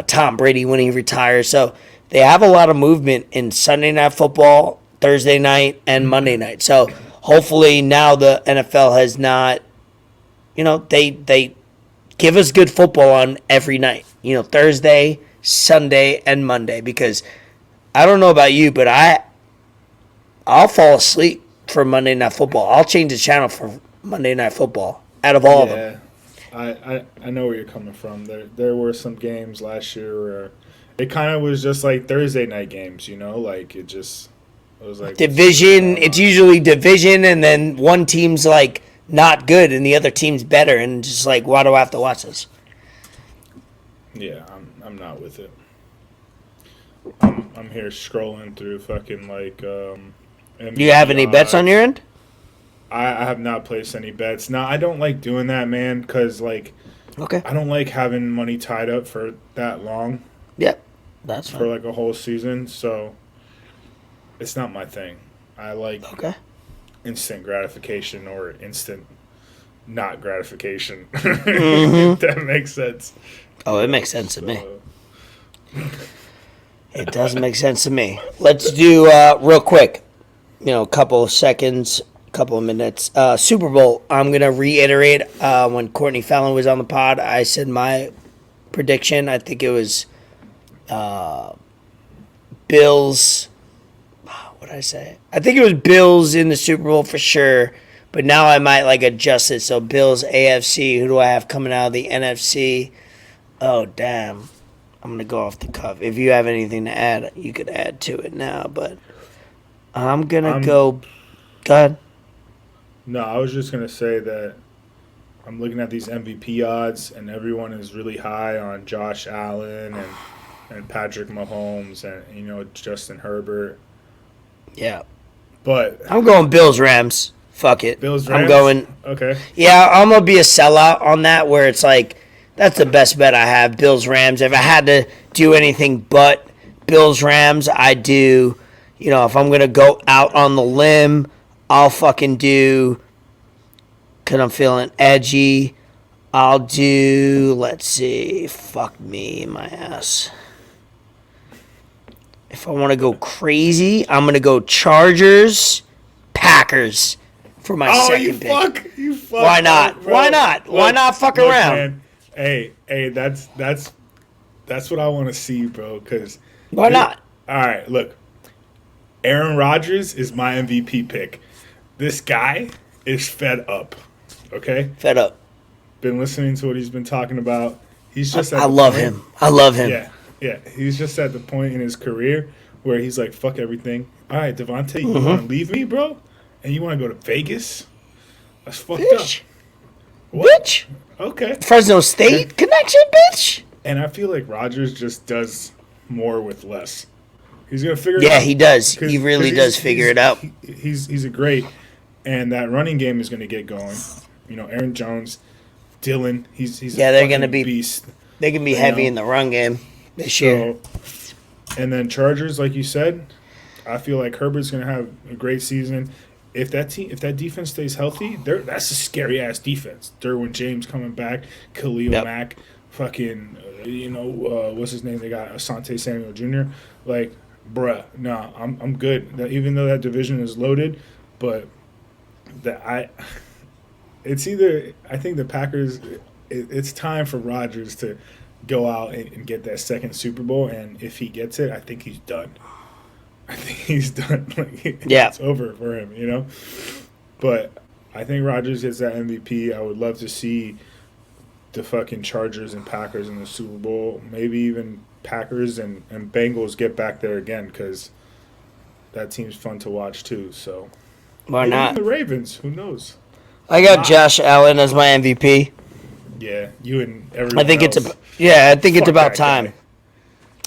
S1: Tom Brady when he retires. So they have a lot of movement in Sunday Night Football, Thursday night, and Monday night. So hopefully now the NFL has not, they give us good football on every night. Thursday, Sunday, and Monday. Because I don't know about you, but I'll fall asleep for Monday Night Football. I'll change the channel for Monday Night Football out of all of them.
S2: I know where you're coming from. There were some games last year where it kind of was just like Thursday night games, like it was like
S1: division. It's usually division, and then one team's like not good and the other team's better, and just like, why do I have to watch this?
S2: Yeah, I'm not with it. I'm here scrolling through fucking like.
S1: Do you have any bets on your end?
S2: I have not placed any bets. Now, I don't like doing that, man, because, I don't like having money tied up for that long.
S1: Yep, that's
S2: for, a whole season, so it's not my thing. I like instant gratification or instant not gratification, if that makes sense.
S1: Oh, it makes sense to me. It does make sense to me. Let's do, real quick, a couple of seconds, couple of minutes. Super Bowl, I'm going to reiterate when Courtney Fallon was on the pod, I said my prediction. I think it was Bills. What did I say? I think it was Bills in the Super Bowl for sure, but now I might adjust it. So Bills, AFC. Who do I have coming out of the NFC? Oh, damn. I'm going to go off the cuff. If you have anything to add, you could add to it now, but I'm going to go. Go ahead.
S2: No, I was just going to say that I'm looking at these MVP odds, and everyone is really high on Josh Allen and Patrick Mahomes and, Justin Herbert.
S1: Yeah.
S2: But
S1: I'm going Bills-Rams. Fuck it.
S2: Bills-Rams?
S1: I'm going.
S2: Okay.
S1: Yeah, I'm going to be a sellout on that where it's that's the best bet I have, Bills-Rams. If I had to do anything but Bills-Rams, I do, if I'm going to go out on the limb, I'll fucking do, because I'm feeling edgy, I'll do, let's see, fuck me in my ass. If I want to go crazy, I'm going to go Chargers, Packers for my second pick.
S2: You fuck.
S1: Why not?
S2: Bro.
S1: Why not?
S2: Look,
S1: Why not fuck around?
S2: Man. Hey, that's what I want to see, bro. Because
S1: why not?
S2: All right, look. Aaron Rodgers is my MVP pick. This guy is fed up. Okay?
S1: Fed up.
S2: Been listening to what he's been talking about. He's just
S1: I love him. I love him.
S2: Yeah. He's just at the point in his career where he's like, fuck everything. All right, Devontae, you want to leave me, bro? And you want to go to Vegas? That's fucked up. What?
S1: Bitch.
S2: Okay.
S1: Fresno State connection, bitch.
S2: And I feel like Rodgers just does more with less. He's gonna figure it out.
S1: Yeah, he does. He really does figure it out.
S2: He's a great, and that running game is gonna get going. Aaron Jones, Dylan. He's
S1: they're gonna be
S2: beast.
S1: They can be heavy in the run game this year.
S2: And then Chargers, like you said, I feel like Herbert's gonna have a great season. If that defense stays healthy, that's a scary ass defense. Derwin James coming back, Khalil Mack, fucking, what's his name? They got Asante Samuel Jr. Bruh, nah, I'm good. Even though that division is loaded, but It's either I think the Packers. It's time for Rodgers to go out and get that second Super Bowl, and if he gets it, I think he's done. I think he's done. Like,
S1: Yeah.
S2: it's over for him, you know. But I think Rodgers gets that MVP. I would love to see the fucking Chargers and Packers in the Super Bowl. Maybe even Packers and Bengals get back there again, because that team's fun to watch too. So
S1: Why
S2: maybe
S1: not?
S2: the Ravens? Who knows?
S1: I got Josh Allen as my MVP.
S2: Yeah, you and everyone.
S1: I think
S2: else.
S1: I think it's
S2: Fuck
S1: about
S2: that guy.
S1: time.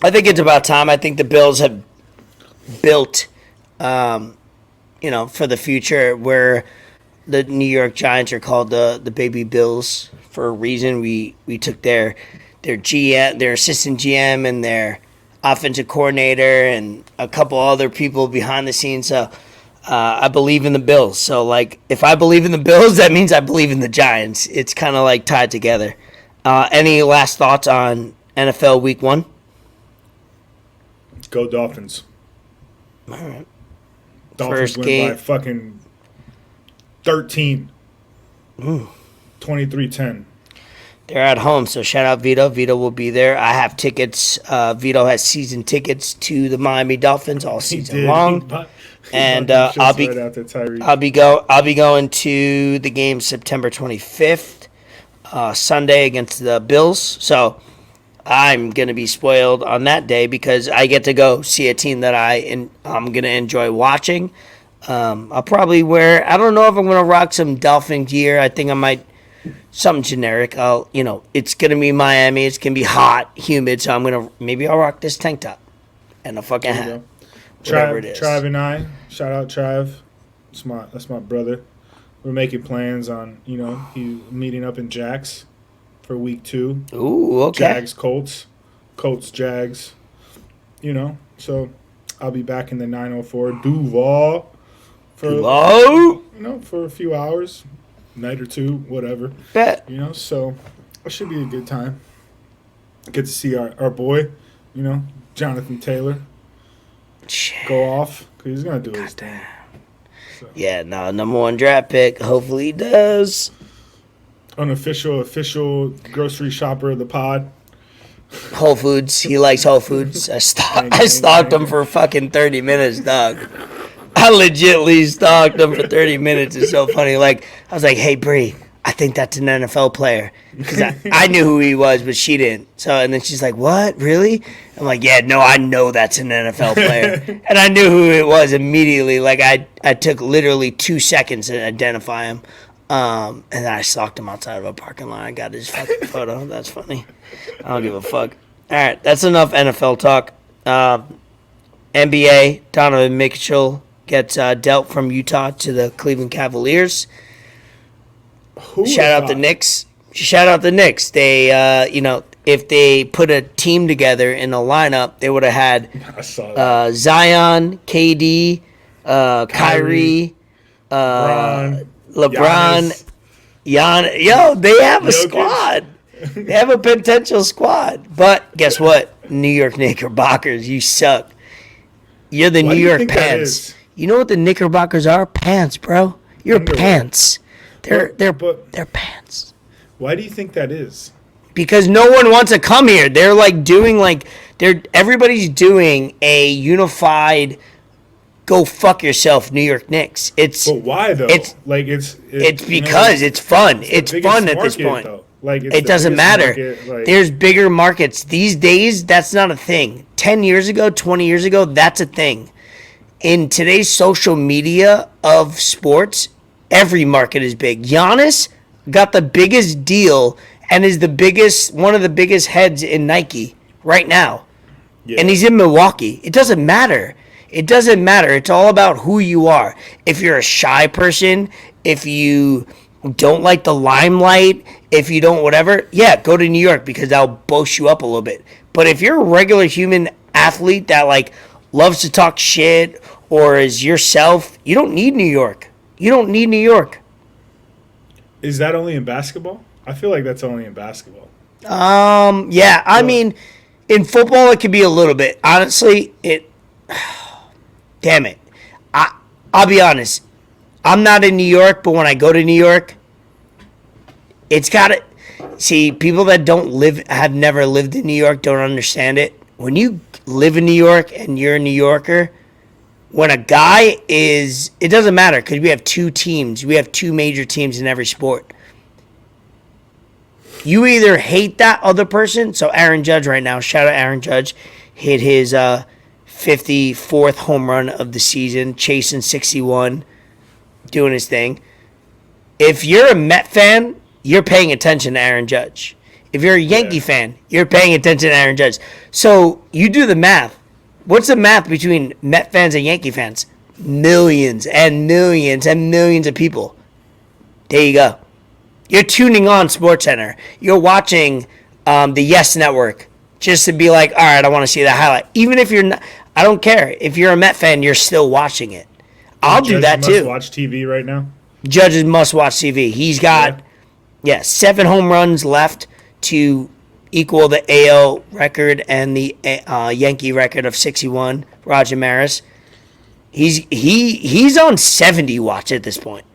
S1: I think it's about time. I think the Bills have built, for the future, where the New York Giants are called the Baby Bills for a reason. We took their GM, their assistant GM, and their offensive coordinator, and a couple other people behind the scenes. So I believe in the Bills. So, like, if I believe in the Bills, that means I believe in the Giants. It's kind of like tied together. Any last thoughts on NFL Week 1?
S2: Go Dolphins.
S1: All right.
S2: Dolphins
S1: First
S2: win
S1: game.
S2: by fucking 13. 23-10.
S1: They're at home, so shout out Vito. Vito will be there. I have tickets. Vito has season tickets to the Miami Dolphins all season long. And I'll be going to the game September 25th, Sunday against the Bills. So I'm gonna be spoiled on that day because I get to go see a team that I'm gonna enjoy watching. I'll probably wear. I don't know if I'm gonna rock some Dolphin gear. I think I might something generic. It's gonna be Miami. It's gonna be hot, humid. So I'll rock this tank top and a fucking hat. Whatever it is.
S2: Trav and I, shout out Trav. That's my brother. We're making plans on, he's meeting up in Jax for week 2.
S1: Ooh, okay.
S2: Jags, Colts, Jags. So I'll be back in the 904 Duval for a few hours, night or two, whatever.
S1: Bet.
S2: So it should be a good time. Get to see our boy, Jonathan Taylor. Go off, because he's going to do his thing. So.
S1: Yeah, no, number 1 draft pick. Hopefully he does.
S2: Unofficial, official grocery shopper of the pod.
S1: Whole Foods. He likes Whole Foods. I stalked him for fucking 30 minutes, dog. I legitly stalked him for 30 minutes. It's so funny. Like, I was like, hey, Bree, I think that's an NFL player. Because I knew who he was, but she didn't. So, and then she's like, what? Really? I'm like, yeah, no, I know that's an NFL player. And I knew who it was immediately. Like, I took literally 2 seconds to identify him. And then I stalked him outside of a parking lot. I got his fucking photo. That's funny. I don't give a fuck. All right, that's enough NFL talk. NBA, Donovan Mitchell gets dealt from Utah to the Cleveland Cavaliers. Shout out the Knicks. They, if they put a team together in a lineup, they would have had Zion, KD, Kyrie, LeBron, Yo, they have a squad. They have a potential squad. But guess what? New York Knickerbockers, you suck. You're the New York Pants. You know what the Knickerbockers are? Pants, bro. You're pants. They're pants.
S2: Why do you think that is?
S1: Because no one wants to come here. They're everybody's doing a unified go fuck yourself New York Knicks.
S2: But why though?
S1: It's because it's fun. It's fun at this point. It doesn't matter. There's bigger markets. These days, that's not a thing. 10 years ago, 20 years ago, that's a thing. In today's social media of sports, every market is big. Giannis got the biggest deal and is one of the biggest heads in Nike right now. Yeah. And he's in Milwaukee. It doesn't matter. It's all about who you are. If you're a shy person, if you don't like the limelight, if you don't whatever, yeah, go to New York because that'll boast you up a little bit. But if you're a regular human athlete that loves to talk shit or is yourself, you don't need New York.
S2: Is that only in basketball? I feel like that's only in basketball.
S1: Yeah, I mean, in football it could be a little bit. Honestly, damn it. I'll be honest. I'm not in New York, but when I go to New York, it's got to see people that have never lived in New York don't understand it. When you live in New York and you're a New Yorker, when a guy is, it doesn't matter because we have two teams. We have two major teams in every sport. You either hate that other person. So Aaron Judge right now, shout out Aaron Judge, hit his 54th home run of the season, chasing 61, doing his thing. If you're a Met fan, you're paying attention to Aaron Judge. If you're a Yankee fan, you're paying attention to Aaron Judge. So you do the math. What's the math between Met fans and Yankee fans? Millions and millions and millions of people. There you go. You're tuning on SportsCenter. You're watching the Yes Network just to be like, all right, I want to see the highlight. Even if you're not, I don't care. If you're a Met fan, you're still watching it. I'll do that too.
S2: Watch TV right now.
S1: Judge's must-watch TV. He's got 7 home runs left to equal the AL record and the Yankee record of 61. Roger Maris. He's on 70 watch at this point.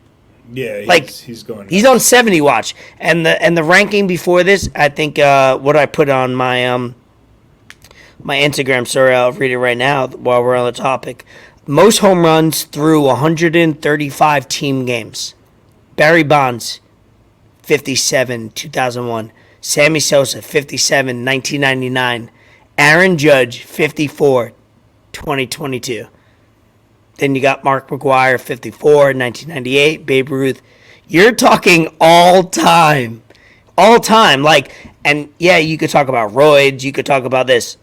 S2: Yeah, he's going.
S1: He's on 70 watch, and the ranking before this, I think what I put on my my Instagram story. I'll read it right now while we're on the topic. Most home runs through 135 team games. Barry Bonds, 57, 2001. Sammy Sosa, 57, 1999. Aaron Judge, 54, 2022. Then you got Mark McGwire, 54, 1998. Babe Ruth. You're talking all time. All time. And yeah, you could talk about roids. You could talk about this.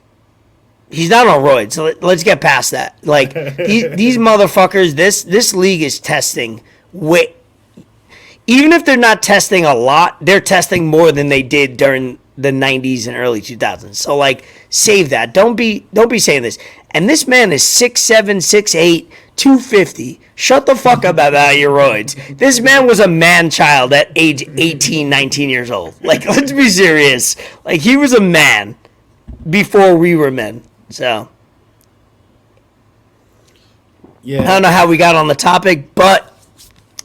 S1: He's not on roids, so let's get past that. These motherfuckers, this league is testing. Even if they're not testing a lot, they're testing more than they did during the 90s and early 2000s. So, save that. Don't be saying this. And this man is 6'7", 6'8", 250. Shut the fuck up about your roids. This man was a man-child at age 18, 19 years old. Let's be serious. He was a man before we were men. So, yeah. I don't know how we got on the topic, but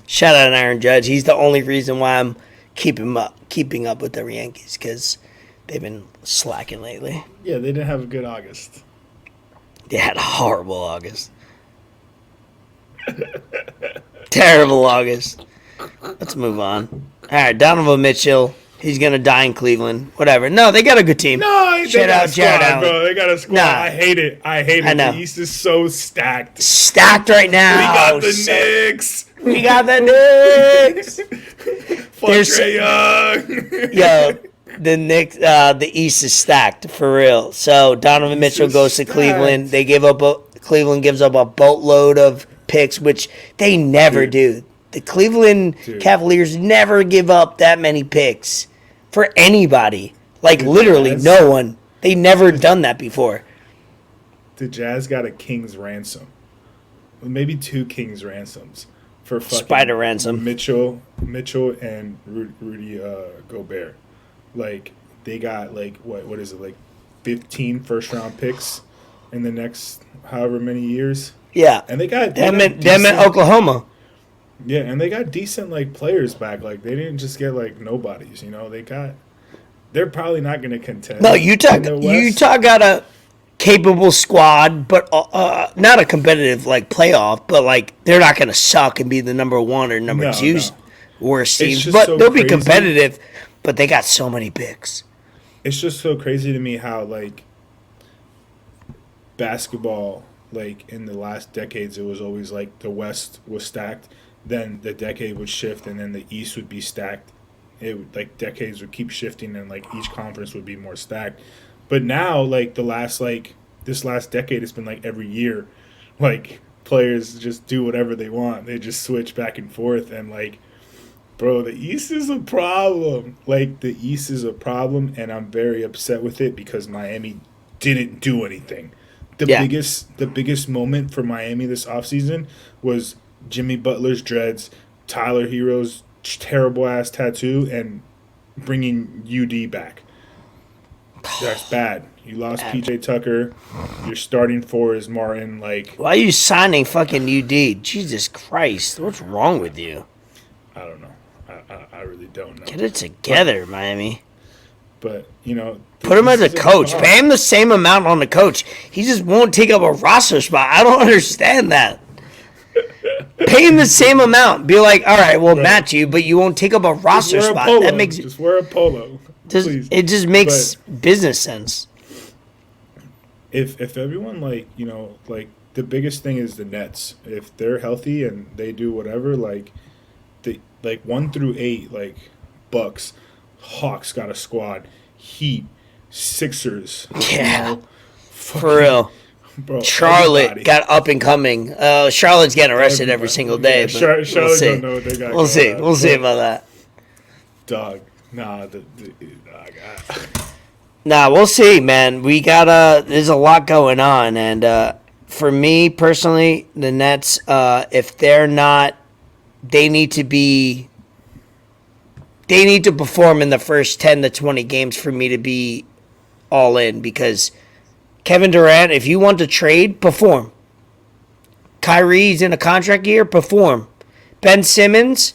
S1: shout out to Aaron Judge. He's the only reason why I'm keeping up with the Yankees, because they've been slacking lately.
S2: Yeah, they didn't have a good August.
S1: They had a horrible August. Terrible August. Let's move on. All right, Donovan Mitchell. He's going to die in Cleveland. Whatever. No, they got a good team.
S2: No,
S1: shout out Jared Allen.
S2: Bro. They got a squad. Nah. I hate it. I know. The East is so stacked.
S1: Stacked right now.
S2: We got the Knicks.
S1: We got the Knicks.
S2: Trae Young.
S1: Yo, the Knicks, the East is stacked for real. So Donovan Mitchell goes to Cleveland. Cleveland gives up a boatload of picks, which they never do. The Cleveland Cavaliers never give up that many picks for anybody. Literally no one. They never done that before.
S2: The Jazz got a king's ransom. Maybe 2 king's ransoms for fucking
S1: Spider ransom.
S2: Mitchell and Rudy Gobert. They got what is it, 15 first round picks in the next however many years.
S1: Yeah.
S2: And they got
S1: them in Oklahoma.
S2: Yeah, and they got decent players back. They didn't just get nobodies. They're probably not going to contend.
S1: No, Utah got a capable squad, but not a competitive playoff. But they're not going to suck and be the number 1 or number 2 worst teams. But they'll be competitive. But they got so many picks.
S2: It's just so crazy to me how basketball, in the last decades, it was always the West was stacked. Then the decade would shift, and then the East would be stacked. It would, decades would keep shifting, and each conference would be more stacked. But now, this last decade, it's been every year, players just do whatever they want. They just switch back and forth, and bro, the East is a problem. The East is a problem, and I'm very upset with it because Miami didn't do anything. The biggest moment for Miami this offseason was Jimmy Butler's dreads, Tyler Hero's terrible-ass tattoo, and bringing UD back. That's bad. You lost PJ Tucker. Your starting four is Martin. Like,
S1: why are you signing fucking UD? Jesus Christ, what's wrong with you?
S2: I don't know. I really don't know.
S1: Get it together, Miami.
S2: But, you know.
S1: Put him as a coach. Pay him the same amount on the coach. He just won't take up a roster spot. I don't understand that. Pay him the same amount. Be like, all right, we'll match you, but you won't take up a roster spot. That makes
S2: just wear a polo. Please.
S1: It just makes business sense.
S2: If everyone, like, you know, like, the biggest thing is the Nets. If they're healthy and they do whatever, like 1 through 8, like, Bucks, Hawks got a squad, Heat, Sixers.
S1: Yeah,
S2: you know,
S1: for real.
S2: Bro,
S1: Charlotte
S2: everybody.
S1: got up and coming. Charlotte's getting arrested every single day.
S2: Yeah,
S1: But
S2: Charlotte
S1: we'll see.
S2: don't know what they got.
S1: We'll see.
S2: On.
S1: We'll see about that.
S2: Dog, nah,
S1: Nah, we'll see, man. We got there's a lot going on, and for me personally, the Nets, if they're not, they need to perform in the first 10 to 20 games for me to be all in, because Kevin Durant, if you want to trade, perform. Kyrie's in a contract year, perform. Ben Simmons,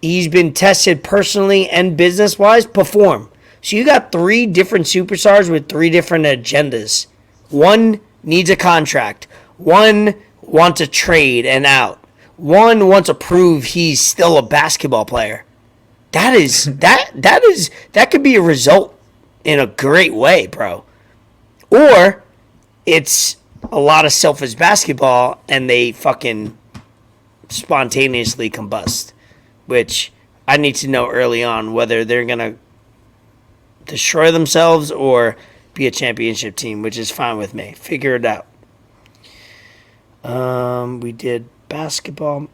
S1: he's been tested personally and business-wise, perform. So you got 3 different superstars with 3 different agendas. One needs a contract. One wants a trade and out. One wants to prove he's still a basketball player. That could be a result in a great way, bro. Or it's a lot of selfish basketball and they fucking spontaneously combust, which I need to know early on whether they're going to destroy themselves or be a championship team, which is fine with me. Figure it out. We did basketball.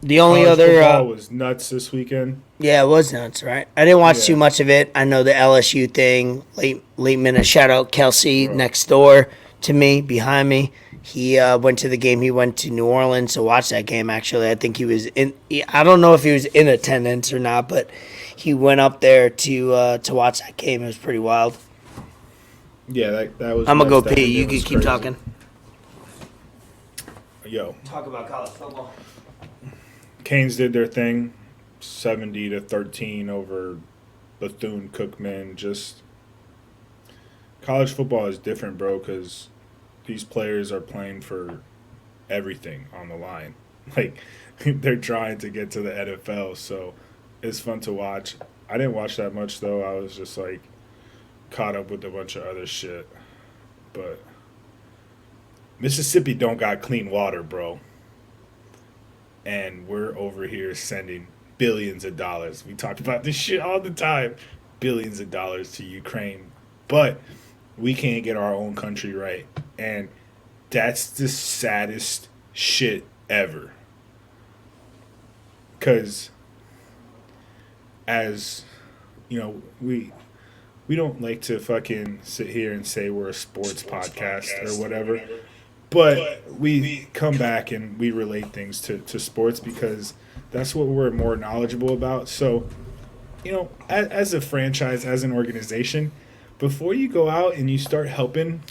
S1: The only
S2: College
S1: other
S2: football was nuts this weekend.
S1: yeah, it was nuts, right? I didn't watch too much of it. I know the LSU thing, late minute. Shout out Kelsey next door to me, behind me. He went to the game. He went to New Orleans to watch that game, actually. I think he was in – I don't know if he was in attendance or not, but he went up there to watch that game. It was pretty wild.
S2: Yeah, that was.
S1: I'm going to
S2: nuts.
S1: go
S2: That
S1: pee.
S2: game
S1: You can
S2: was
S1: keep
S2: crazy.
S1: talking.
S2: Yo,
S1: Talk about college football.
S2: Canes did their thing, 70-13 over Bethune-Cookman. Just college football is different, bro, because these players are playing for everything on the line. Like, they're trying to get to the NFL, so it's fun to watch. I didn't watch that much, though. I was just, like, caught up with a bunch of other shit. But Mississippi don't got clean water, bro. And we're over here sending billions of dollars. We talk about this shit all the time. Billions of dollars to Ukraine. But we can't get our own country right. And that's the saddest shit ever. Because, as, you know, we don't like to fucking sit here and say we're a sports podcast or whatever. But we come back and we relate things to sports because that's what we're more knowledgeable about. So, you know, as a franchise, as an organization, before you go out and you start helping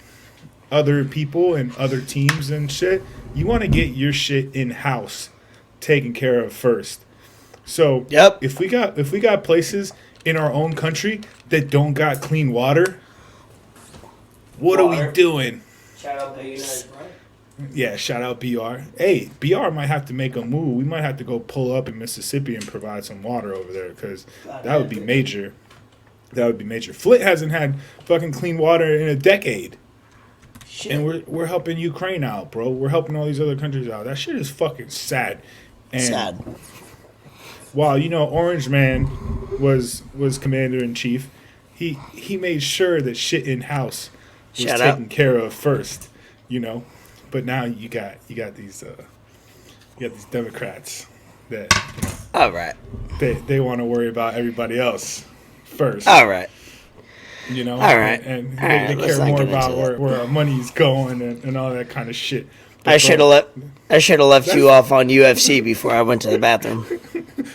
S2: other people and other teams and shit, you want to get your shit in-house taken care of first. So if we got places in our own country that don't got clean water, what are we doing?
S1: Shout out Billionaires, right?
S2: Yeah, shout out BR. Hey, BR might have to make a move. We might have to go pull up in Mississippi and provide some water over there because that would be major. That would be major. Flint hasn't had fucking clean water in a decade. Shit. And we're helping Ukraine out, bro. We're helping all these other countries out. That shit is fucking sad. And
S1: sad.
S2: While, you know, Orange Man was commander-in-chief, he made sure that shit in-house was taken care of first, you know. But now you got these Democrats that, you know,
S1: all right,
S2: they want to worry about everybody else first.
S1: All right,
S2: you know,
S1: all right,
S2: and they care more about where our money's going and all that kind of shit. But
S1: I should have left you off on UFC before I went to the bathroom.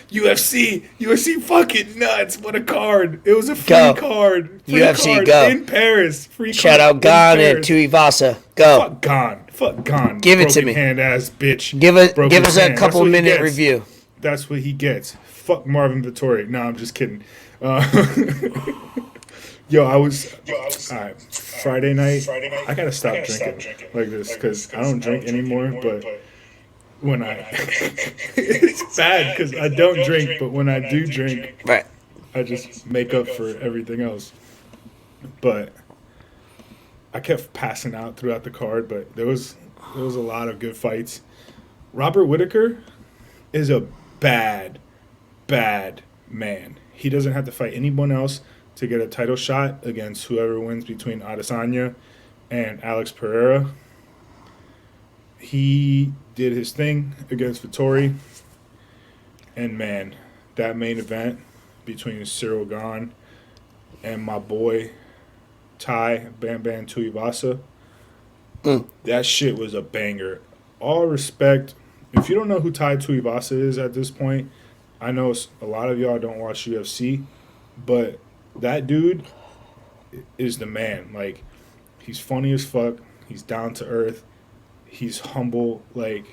S2: UFC fucking nuts. What a card. It was a free
S1: Go.
S2: card. Free
S1: UFC,
S2: card
S1: go.
S2: in Paris. Free
S1: Shout
S2: card
S1: out
S2: in
S1: Gane and
S2: Paris.
S1: TUIVASA. Go.
S2: Fuck Gone.
S1: Give it to
S2: Broken
S1: me.
S2: hand ass bitch.
S1: Give
S2: Broke
S1: us
S2: his
S1: a
S2: hand.
S1: couple
S2: That's what he
S1: minute
S2: gets.
S1: review.
S2: That's what he gets. Fuck Marvin Vittori. No, I'm just kidding. Yo, I was all right, Friday night. I gotta stop drinking like this because I don't drink anymore. But when it's bad because I don't drink. But when I do drink,
S1: Right.
S2: I just make up for everything else. But I kept passing out throughout the card. But there was a lot of good fights. Robert Whittaker is a bad man. He doesn't have to fight anyone else to get a title shot against whoever wins between Adesanya and Alex Pereira. He did his thing against Vittori. And, man, that main event between Cyril Gane and my boy Tai Bam Bam Tuivasa, that shit was a banger. All respect. If you don't know who Tai Tuivasa is at this point, I know a lot of y'all don't watch UFC, but that dude is the man. Like, he's funny as fuck. He's down to earth. He's humble. Like,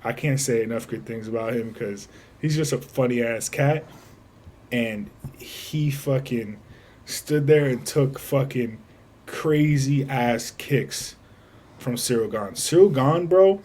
S2: I can't say enough good things about him because he's just a funny ass cat. And he fucking stood there and took fucking crazy ass kicks from Cyril Gane. Cyril Gane, bro.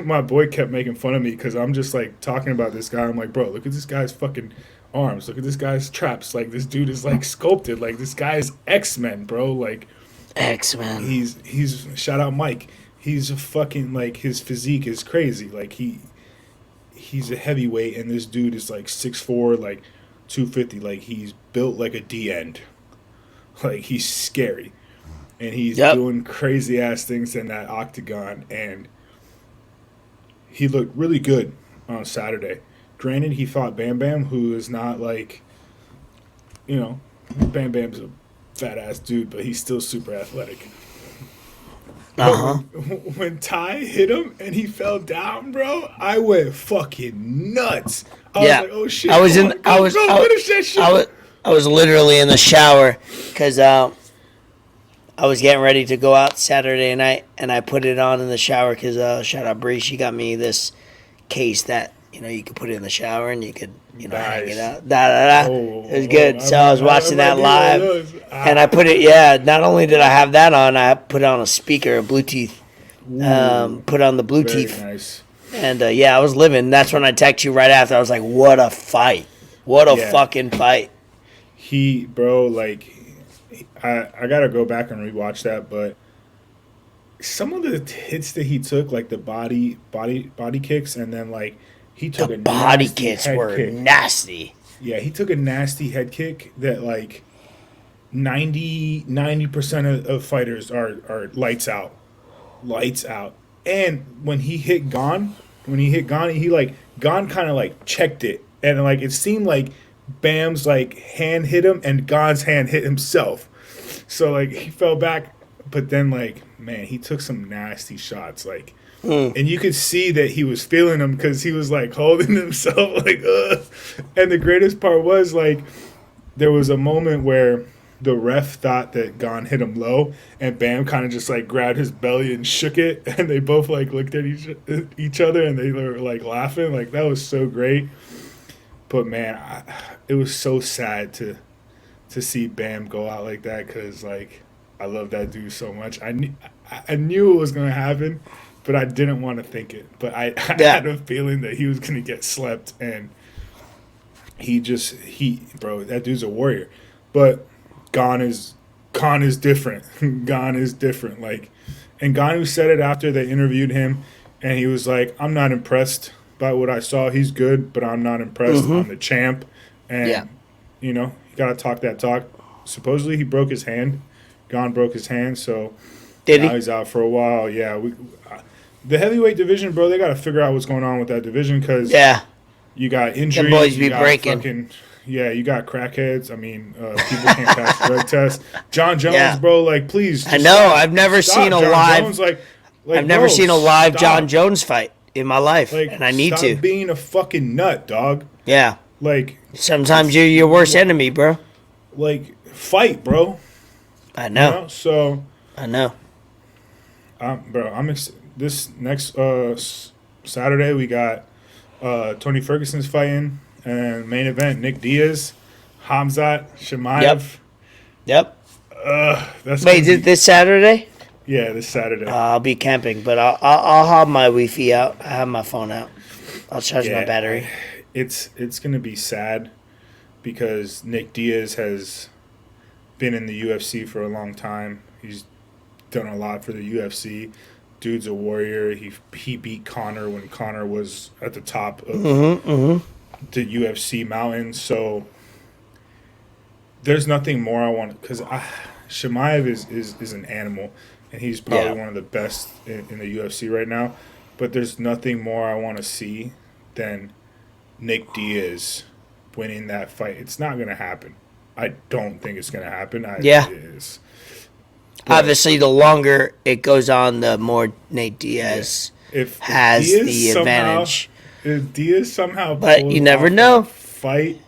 S2: My boy kept making fun of me because I'm just like talking about this guy. I'm like, bro, look at this guy's fucking arms. Look at this guy's traps. Like, this dude is like sculpted. Like, this guy's X-Men, bro. Like,
S1: X-Men.
S2: He's shout out Mike. He's a fucking, like, his physique is crazy. Like, he's a heavyweight, and this dude is like 6'4", like 250. Like, he's built like a D end. Like, he's scary, and he's doing crazy ass things in that octagon. And he looked really good on Saturday. Granted, he fought Bam Bam, who is not like, you know, Bam Bam's a fat ass dude, but he's still super athletic. When Ty hit him and he fell down, bro, I went fucking nuts. I was like, oh shit!
S1: I was literally in the shower because I was getting ready to go out Saturday night, and I put it on in the shower because shout out Bree, she got me this case that you could put it in the shower and you could hang it out. It was good. So I was watching that live, and I put it. Yeah, not only did I have that on, I put on a speaker, a Bluetooth. Put on the Bluetooth.
S2: Very nice.
S1: And I was living. That's when I texted you right after. I was like, "What a fight! What a fucking fight!"
S2: Bro, like, I gotta go back and rewatch that, but some of the hits that he took, like the body kicks, and then like he took
S1: the body kicks were nasty.
S2: Yeah, he took a nasty head kick that like 90% of fighters are lights out. And when he hit Gane, he like Gane kind of like checked it, and like it seemed like Bam's like hand hit him and Gane's hand hit himself. So like he fell back, but then like, man, he took some nasty shots, like, and you could see that he was feeling them because he was like holding himself like, ugh. And the greatest part was like there was a moment where the ref thought that Gane hit him low, and Bam kind of just like grabbed his belly and shook it, and they both like looked at each other and they were like laughing. Like, that was so great. But man, it was so sad to see Bam go out like that because like I love that dude so much. I knew it was gonna happen, but I didn't want to think it. But I had a feeling that he was gonna get slept, and bro, that dude's a warrior. But Gane is different. Gane is different. Like, and Gane said it after they interviewed him, and he was like, "I'm not impressed by what I saw. He's good, but I'm not impressed. I'm the champ." And you gotta talk that talk. Supposedly he broke his hand. Gane broke his hand, so now he's out for a while. Yeah, the heavyweight division, bro. They gotta figure out what's going on with that division because you got injuries.
S1: The boys be
S2: you got
S1: breaking.
S2: You got crackheads. I mean, people can't pass drug tests. John Jones, bro, like, please.
S1: I know. I've never seen a live.
S2: Jones, like,
S1: I've never seen a live John Jones fight. in my life,
S2: Like,
S1: and I need
S2: stop
S1: to.
S2: being a fucking nut, dog.
S1: Yeah.
S2: Like,
S1: Sometimes you're your worst enemy, bro.
S2: like, fight, bro.
S1: I
S2: You
S1: know.
S2: know? So,
S1: I know.
S2: bro, this next Saturday we got Tony Ferguson's fighting, and main event Nick Diaz, Hamzat Chimaev.
S1: Yep.
S2: That's
S1: Wait,
S2: gonna be-
S1: this Saturday?
S2: yeah, this Saturday.
S1: I'll be camping, but I'll have my Wi-Fi out. I have my phone out. I'll charge my battery.
S2: It's gonna be sad because Nick Diaz has been in the UFC for a long time. He's done a lot for the UFC. Dude's a warrior. He beat Conor when Conor was at the top of the UFC mountain. So there's nothing more I want, because Chimaev is an animal, and he's probably one of the best in the UFC right now. But there's nothing more I want to see than Nick Diaz winning that fight. It's not going to happen. I don't think it's going to happen. It is. But
S1: obviously, the longer it goes on, the more Nate Diaz has
S2: Diaz
S1: the advantage.
S2: If Diaz somehow
S1: But
S2: pulls
S1: you never
S2: off
S1: know.
S2: that fight,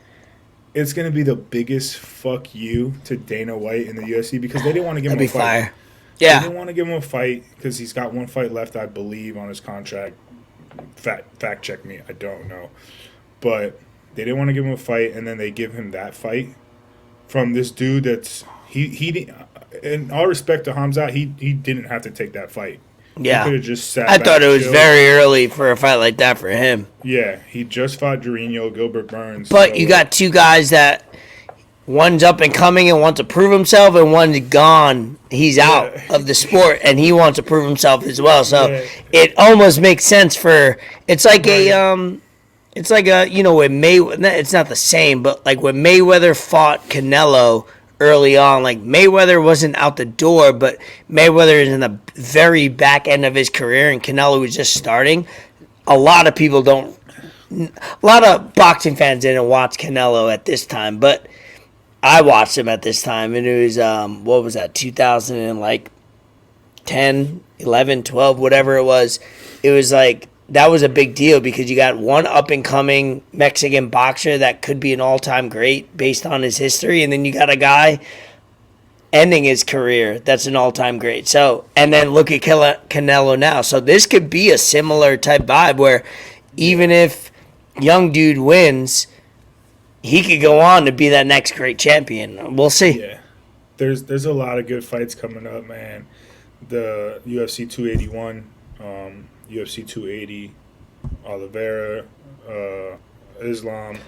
S2: it's going to be the biggest fuck you to Dana White in the UFC, because they didn't want to give him a
S1: That'd be
S2: fight.
S1: fire.
S2: They
S1: Yeah.
S2: didn't want to give him a fight because he's got one fight left, I believe, on his contract. Fact check me. I don't know. But they didn't want to give him a fight, and then they give him that fight from this dude that's he in all respect to Hamzat, he didn't have to take that fight.
S1: Yeah.
S2: He could have just sat
S1: I
S2: back,
S1: thought it was
S2: chilled.
S1: very early for a fight like that for him.
S2: Yeah, he just fought Jorginho, Gilbert Burns.
S1: But
S2: so,
S1: you got two guys that one's up and coming and wants to prove himself, and one's gone. He's out of the sport, and he wants to prove himself as well. So it almost makes sense for it's like a when Mayweather. It's not the same, but like when Mayweather fought Canelo early on, like Mayweather wasn't out the door, but Mayweather is in the very back end of his career, and Canelo was just starting. A lot of people don't. A lot of boxing fans didn't watch Canelo at this time, but I watched him at this time, and it was what was that, 2010, 11, 12, whatever it was. It was like that was a big deal because you got one up and coming Mexican boxer that could be an all-time great based on his history, and then you got a guy ending his career that's an all-time great. So, and then look at Canelo now. So this could be a similar type vibe where even if young dude wins, he could go on to be that next great champion. We'll see.
S2: Yeah, there's a lot of good fights coming up, man. The UFC 281, UFC 280, Oliveira, Islam,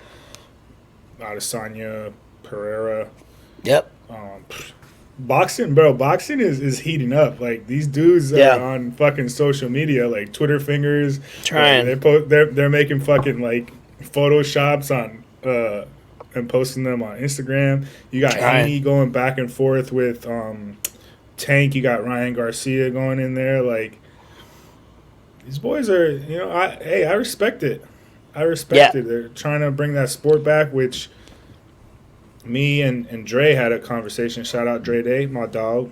S2: Adesanya, Pereira.
S1: Yep.
S2: Boxing, bro. Boxing is heating up. Like, these dudes are on fucking social media, like Twitter fingers.
S1: Trying.
S2: They're making fucking like photoshops on and posting them on Instagram. You got Haney going back and forth with Tank. You got Ryan Garcia going in there. Like, these boys are, I respect it. I respect it. They're trying to bring that sport back, which me and Dre had a conversation. Shout out Dre Day, my dog,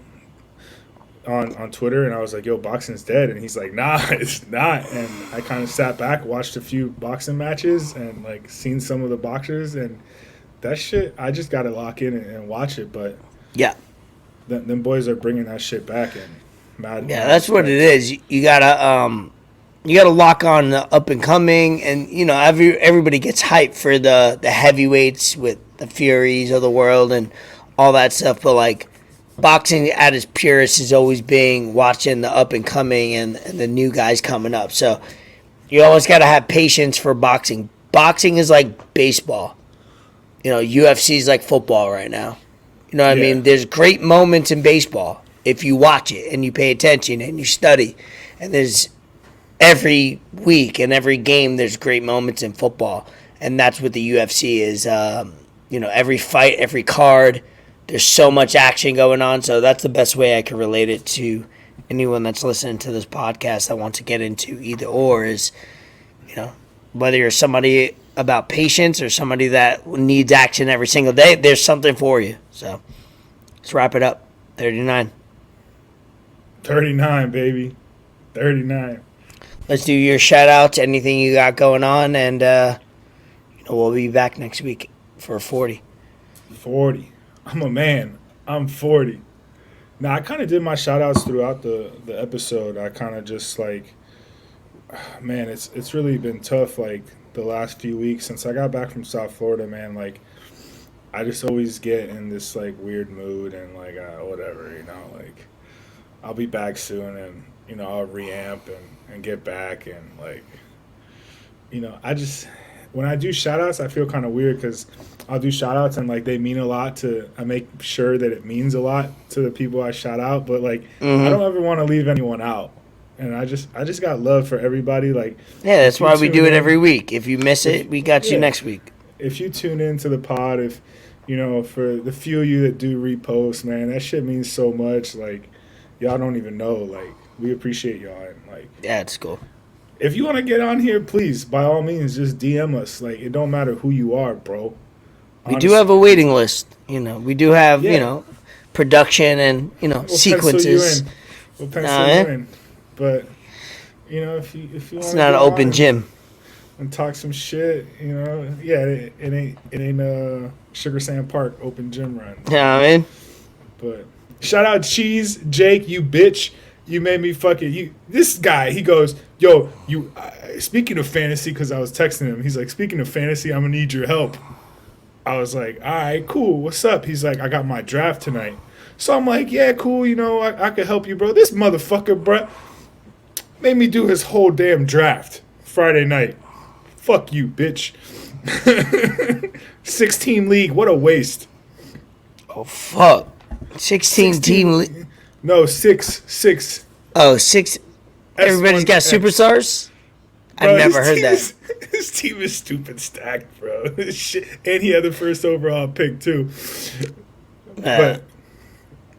S2: on Twitter, and I was like, yo, boxing's dead. And he's like, nah, it's not. And I kind of sat back, watched a few boxing matches, and like seen some of the boxers, and that shit, I just got to lock in and watch it. But
S1: yeah,
S2: them boys are bringing that shit back, and
S1: that's what it is. You gotta lock on the up and coming, and everybody gets hyped for the heavyweights with the Furies of the world and all that stuff. But like boxing at its purest is always being watching the up and coming and the new guys coming up. So you always gotta have patience for boxing. Boxing is like baseball. UFC is like football right now. You know what I mean? There's great moments in baseball if you watch it and you pay attention and you study. And there's every week and every game there's great moments in football. And that's what the UFC is. Every fight, every card, there's so much action going on. So that's the best way I can relate it to anyone that's listening to this podcast that wants to get into either or is, whether you're somebody about patience or somebody that needs action every single day, there's something for you. So let's wrap it up. 39.
S2: 39, baby. 39.
S1: let's do your shout outs, anything you got going on, and we'll be back next week for 40.
S2: 40. I'm a man. I'm 40. Now, I kind of did my shout outs throughout the episode. I kind of just like, man, it's really been tough, like, the last few weeks since I got back from South Florida, man. Like, I just always get in this, like, weird mood and, like, whatever, like, I'll be back soon and, I'll reamp and get back and, like, I just, when I do shout outs, I feel kind of weird because I'll do shout outs and, like, they mean a lot I make sure that it means a lot to the people I shout out, but, like, I don't ever want to leave anyone out. And I just got love for everybody. Like,
S1: yeah, that's why we do it every week. If you miss it, we got you next week.
S2: If you tune into the pod, for the few of you that do repost, man, that shit means so much. Like, y'all don't even know. Like, we appreciate y'all. And, like,
S1: yeah, it's cool.
S2: If you want to get on here, please, by all means, just DM us. Like, it don't matter who you are, bro.
S1: Honestly. We do have a waiting list. We do have, production and, sequences.
S2: We'll pencil you in. But, if you want to,
S1: it's not an open gym.
S2: And talk some shit, it ain't Sugar Sand Park open gym run.
S1: Yeah, I mean.
S2: But shout out Cheese, Jake, you bitch. You made me fucking this guy, he goes, yo, speaking of fantasy, because I was texting him, he's like, speaking of fantasy, I'm gonna need your help. I was like, all right, cool, what's up? He's like, I got my draft tonight. So I'm like, yeah, cool, I could help you, bro. This motherfucker, bro, made me do his whole damn draft Friday night. Fuck you, bitch. 6-team league, what a waste.
S1: Oh, fuck. 16 team league.
S2: No, 6.
S1: Oh, 6. Everybody's got superstars?
S2: Bro,
S1: I've never heard that.
S2: His team is stupid stacked, bro. And he had the first overall pick, too. But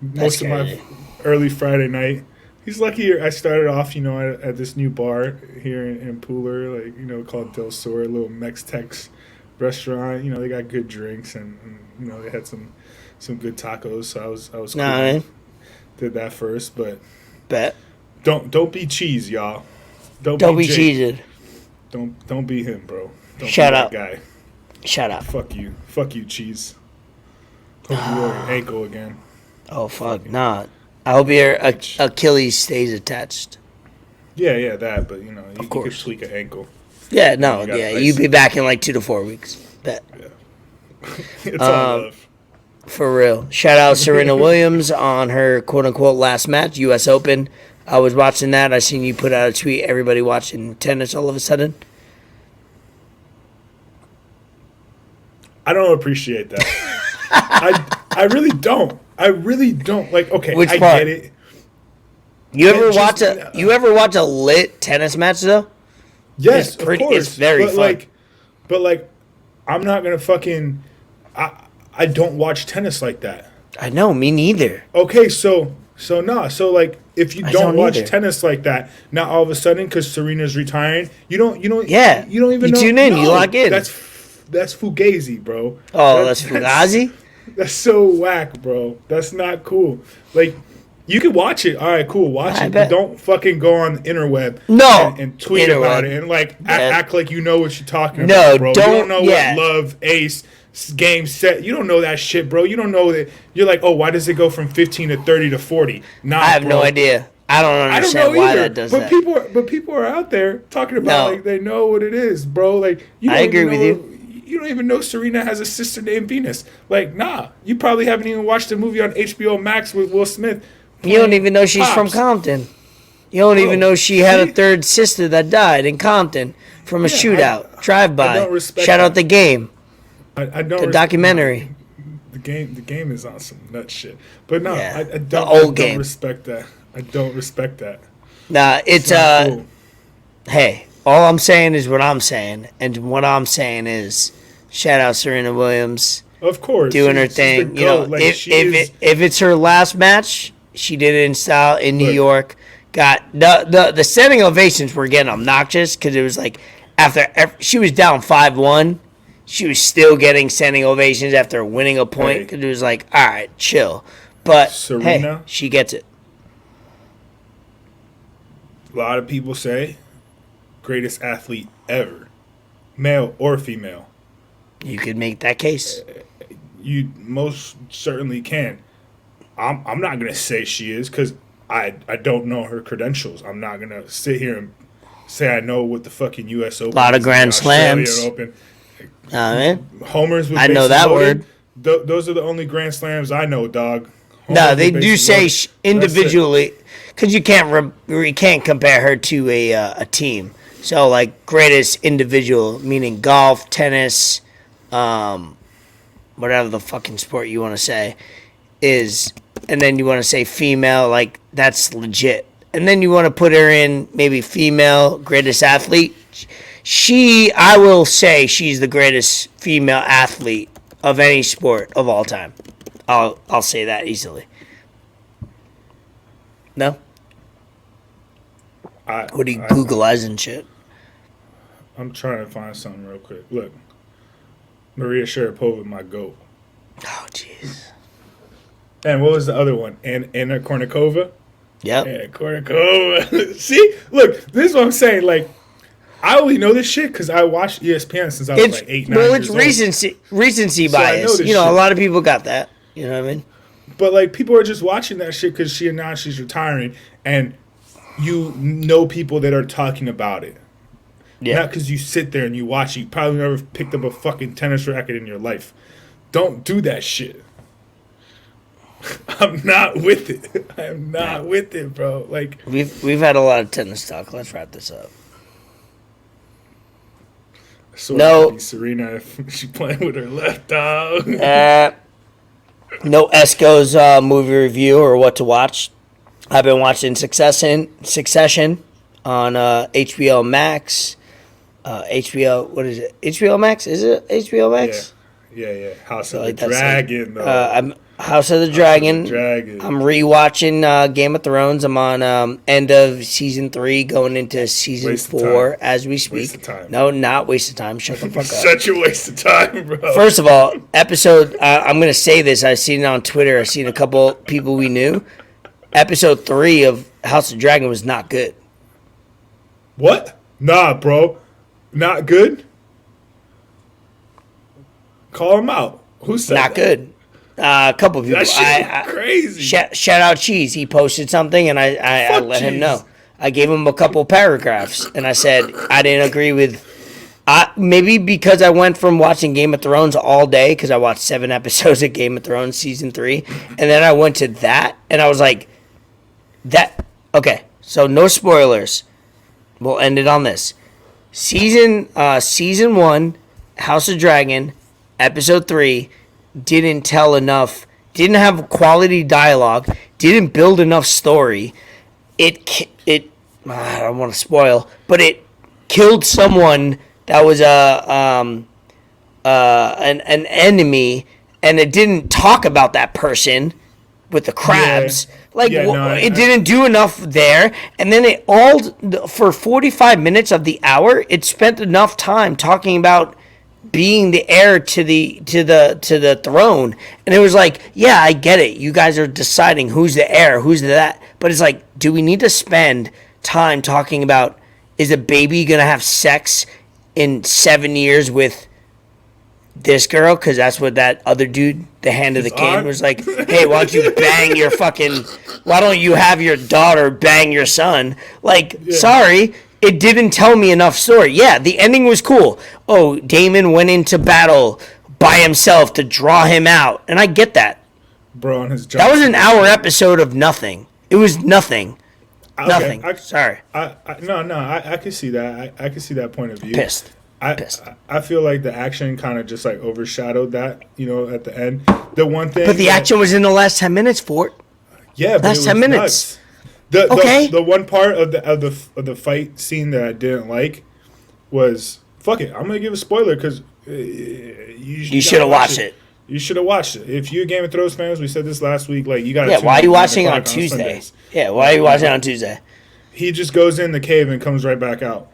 S2: most of my early Friday night, he's lucky I started off, at this new bar here in Pooler, like, called Del Sur, a little Mex-Tex restaurant. They got good drinks and they had some good tacos. So I was cool.
S1: Nah,
S2: did that first, but
S1: bet.
S2: Don't be Cheese, y'all.
S1: Don't be cheated.
S2: Don't be him, bro. Don't
S1: Shout
S2: be
S1: out.
S2: that guy.
S1: Shout out.
S2: Fuck you, Cheese. Hope you roll your ankle again.
S1: Oh fuck, nah. I hope your Achilles stays attached.
S2: Yeah, that. But you
S1: of course.
S2: could tweak an ankle.
S1: Yeah, no, you'd be back in like 2 to 4 weeks. Bet.
S2: Yeah. It's all love.
S1: For real. Shout out Serena Williams on her quote unquote last match, U.S. Open. I was watching that. I seen you put out a tweet. Everybody watching tennis all of a sudden.
S2: I don't appreciate that. I really don't. Like, okay,
S1: Which
S2: I
S1: part?
S2: get it.
S1: You ever watch a lit tennis match though?
S2: Yes,
S1: of course. It's very fun.
S2: But I'm not gonna fucking. I don't watch tennis like that.
S1: I know, me neither.
S2: Okay, so like if you don't watch
S1: either.
S2: tennis like that, now all of a sudden because Serena's retiring, you don't
S1: Yeah,
S2: you don't even know.
S1: Tune in, you lock in.
S2: That's Fugazi, bro.
S1: Oh, that's Fugazi?
S2: That's so whack, bro. That's not cool. Like, you can watch it. All right, cool. Watch it. But don't fucking go on the interweb and tweet about it and act like you know what you're talking about, bro. You don't know what love, ace, game, set. You don't know that shit, bro. You don't know that. You're like, oh, why does it go from 15 to 30 to 40? Nah,
S1: I have no idea. I don't understand why that does that.
S2: But people are out there talking about like they know what it is, bro. Like,
S1: I agree with you.
S2: You don't even know Serena has a sister named Venus. Like, nah. You probably haven't even watched a movie on HBO Max with Will Smith.
S1: You don't even know she's from Compton. You don't even know she had a third sister that died in Compton from a shootout, drive-by. Shout out the game.
S2: I don't.
S1: The documentary.
S2: The game is on some nut shit. But no,
S1: Yeah,
S2: I don't.
S1: the old
S2: I don't
S1: game.
S2: respect that. I don't respect that.
S1: Nah, it's
S2: not cool.
S1: Hey, all I'm saying is what I'm saying, and what I'm saying is, shout out Serena Williams.
S2: Of course,
S1: doing her thing. If it's her last match, she did it in style in New York. Got the standing ovations were getting obnoxious because it was like after she was down 5-1, she was still getting standing ovations after winning a point because it was like, all right, chill. But
S2: Serena,
S1: hey, she gets it.
S2: A lot of people say greatest athlete ever, male or female.
S1: You could make that case.
S2: You most certainly can. I'm not gonna say she is because I don't know her credentials. I'm not gonna sit here and say I know what the fucking U.S. Open.
S1: A lot of
S2: is,
S1: Grand
S2: Australian
S1: Slams.
S2: Open.
S1: Man.
S2: Homers with
S1: I know
S2: bases
S1: that
S2: loaded.
S1: word.
S2: Those are the only Grand Slams I know, dog. Homers
S1: No,
S2: with
S1: they do
S2: bases
S1: say
S2: loaded.
S1: individually, because you can't compare her to a team. So like greatest individual, meaning golf, tennis, whatever the fucking sport you want to say is, and then you want to say female, like that's legit. And then you want to put her in maybe female greatest athlete. I will say she's the greatest female athlete of any sport of all time. I'll say that easily. No? What are you Googleizing shit?
S2: I'm trying to find something real quick. Look, Maria Sharapova, my GOAT.
S1: Oh, jeez.
S2: And what was the other one? Anna Kournikova?
S1: Yep.
S2: Yeah, Kournikova. See? Look, this is what I'm saying. Like, I only know this shit because I watched ESPN since I was like 8, 9 years old.
S1: Recency
S2: So I know
S1: bias.
S2: this
S1: You know,
S2: shit.
S1: a lot of people got that. You know what I mean?
S2: But, like, people are just watching that shit because she announced she's retiring. And you know people that are talking about it.
S1: Yeah.
S2: Not because you sit there and you watch it. You probably never picked up a fucking tennis racket in your life. Don't do that shit. I'm not with it. I'm not with it, bro. Like,
S1: We've had a lot of tennis talk. Let's wrap this up.
S2: so
S1: No.
S2: Serena, if she playing with her left dog.
S1: No Esco's movie review or what to watch. I've been watching Succession on HBO Max. HBO, what is it? HBO Max? Is it HBO Max?
S2: Yeah. House of
S1: Like
S2: the
S1: that's
S2: Dragon,
S1: like,
S2: though.
S1: I'm House of the Dragon.
S2: Dragon.
S1: I'm rewatching Game of Thrones. I'm on end of season 3, going into season
S2: Waste of
S1: 4
S2: time.
S1: as we speak.
S2: Waste of time.
S1: No, not waste of time. Shut the fuck up.
S2: Such a waste of time, bro.
S1: First of all, episode. I'm gonna say this. I've seen it on Twitter. I've seen a couple people we knew. Episode 3 of House of Dragon was not good.
S2: What? Nah, bro. Not good? Call him out. Who said
S1: Not
S2: that?
S1: good. A couple people.
S2: That shit was crazy.
S1: Shout out Cheese. He posted something, and I
S2: Fuck
S1: let him
S2: Cheese.
S1: know. I gave him a couple paragraphs, and I said I didn't agree with. Maybe because I went from watching Game of Thrones all day, because I watched 7 episodes of Game of Thrones season 3, and then I went to that, and I was like, that. Okay, so no spoilers. We'll end it on this. Season 1, House of Dragon, episode 3, didn't didn't have quality dialogue, didn't build enough story. I don't want to spoil, but it killed someone that was an enemy, and it didn't talk about that person with the crabs.
S2: Yeah.
S1: It didn't do enough there, and then for 45 minutes of the hour, it spent enough time talking about being the heir to the throne, and it was like, yeah, I get it. You guys are deciding who's the heir, who's that, but it's like, do we need to spend time talking about, is a baby gonna have sex in 7 years with this girl? Because that's what that other dude, the hand of the king, was like, hey, why don't you have your daughter bang your son? Like, sorry, it didn't tell me enough story. Yeah, the ending was cool. Oh, Damon went into battle by himself to draw him out, and I get that.
S2: Bro, on his job.
S1: That was an hour episode of nothing. It was nothing.
S2: Okay,
S1: Nothing. Sorry.
S2: I can see that. I can see that point of view.
S1: Pissed.
S2: I feel like the action kind of just like overshadowed that, at the end. The one thing,
S1: But the action was in the last 10 minutes, Fort.
S2: yeah, but
S1: last
S2: it was
S1: 10 minutes.
S2: nuts. The
S1: Okay.
S2: the one part of the fight scene that I didn't like was, fuck it, I'm gonna give a spoiler because
S1: You should have watched it.
S2: You should have watched it. If you're Game of Thrones fans, we said this last week. Like, you got to.
S1: Yeah, why are you watching it on Tuesday? Yeah, why are you watching it on Tuesday?
S2: He just goes in the cave and comes right back out,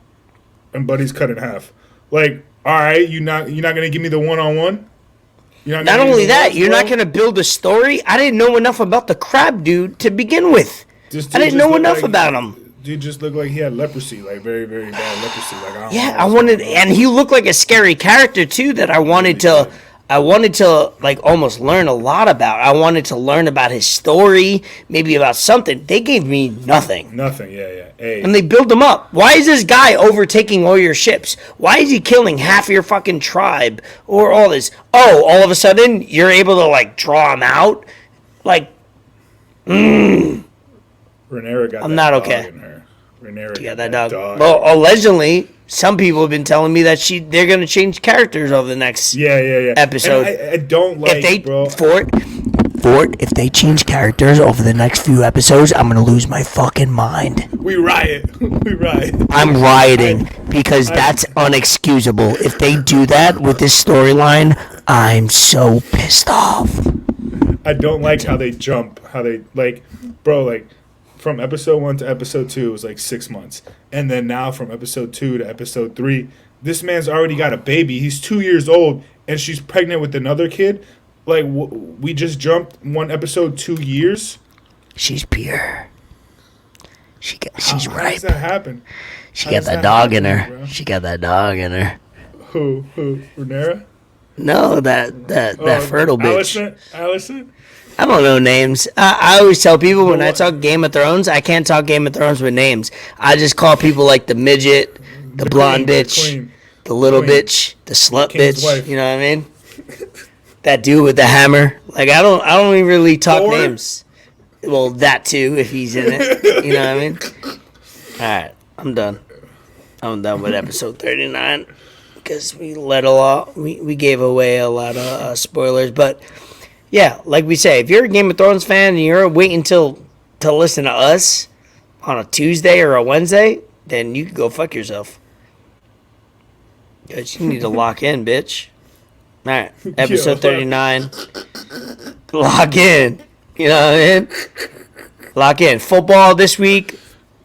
S2: and Buddy's cut in half. Like, all right, you're not gonna give me the one-on-one.
S1: Not only that, you're not gonna build a story. I didn't know enough about the crab dude to begin with. I didn't know enough about him.
S2: dude just looked like he had leprosy, like very, very bad leprosy. Like, I don't
S1: Yeah,
S2: know
S1: I
S2: what's
S1: wanted,
S2: going on.
S1: and he looked like a scary character too. That I wanted to, like almost learn a lot about. I wanted to learn about his story, maybe about something. They gave me nothing.
S2: Nothing, yeah. Hey,
S1: And they build him up. Why is this guy overtaking all your ships? Why is he killing half your fucking tribe or all this? Oh, all of a sudden you're able to like draw him out? Like,
S2: Rhaenyra got
S1: I'm
S2: that
S1: not
S2: dog
S1: okay.
S2: in her. Rhaenyra
S1: yeah,
S2: got
S1: that dog. Well, allegedly, some people have been telling me that they're gonna change characters over the next
S2: yeah.
S1: episode.
S2: And I don't like,
S1: if they
S2: bro.
S1: Fort, if they change characters over the next few episodes, I'm gonna lose my fucking mind.
S2: We riot. We riot.
S1: I'm rioting because that's unexcusable. If they do that with this storyline, I'm so pissed off.
S2: I don't like how they jump. How they, like, bro, like, from episode 1 to episode 2, it was like 6 months. And then now from episode 2 to episode 3, this man's already got a baby. He's 2 years old, and she's pregnant with another kid. Like, we just jumped one episode 2 years.
S1: She's pure. She's
S2: How
S1: ripe.
S2: does that happen?
S1: She
S2: How
S1: got
S2: does
S1: that
S2: that
S1: dog in
S2: happen,
S1: her.
S2: bro?
S1: She got that dog in her.
S2: Who? Rhaenyra?
S1: No, that fertile bitch.
S2: Allison?
S1: I don't know names. I always tell people when I talk Game of Thrones, I can't talk Game of Thrones with names. I just call people like the midget, the blonde bitch, the little bitch, the slut
S2: King's
S1: bitch.
S2: wife.
S1: You know what I mean? That dude with the hammer. Like I don't even really talk
S2: Thor?
S1: names. Well, that too if he's in it. You know what I mean? All right, I'm done. I'm done with episode 39 because we we gave away a lot of spoilers, but. Yeah, like we say, if you're a Game of Thrones fan and you're waiting to listen to us on a Tuesday or a Wednesday, then you can go fuck yourself. Because you need to lock in, bitch. All right, episode 39. Lock in. You know what I mean? Lock in. Football this week.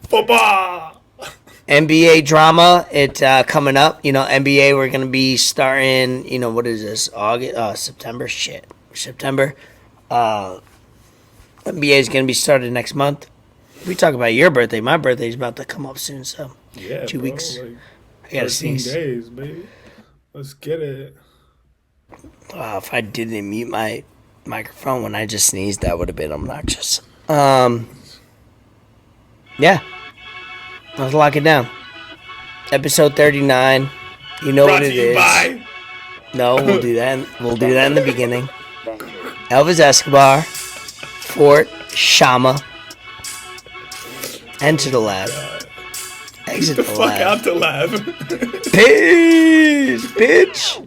S2: Football!
S1: NBA drama. It's coming up. You know, NBA, we're going to be starting, what is this? September? Shit. September. NBA is going to be started next month. We talk about your birthday. My birthday's about to come up soon, so
S2: Yeah,
S1: 2 weeks.
S2: Like
S1: I gotta
S2: 13
S1: sneeze.
S2: days, baby. Let's get it.
S1: If I didn't mute my microphone when I just sneezed, that would have been obnoxious. Yeah. Let's lock it down. Episode 39. You know
S2: Brought
S1: what
S2: to
S1: it
S2: you
S1: is.
S2: by
S1: No, we'll do that. We'll do that in the beginning. Elvis Escobar, Fort Shama, enter the lab, exit
S2: the
S1: the
S2: fuck
S1: lab.
S2: out the lab.
S1: Peace, bitch.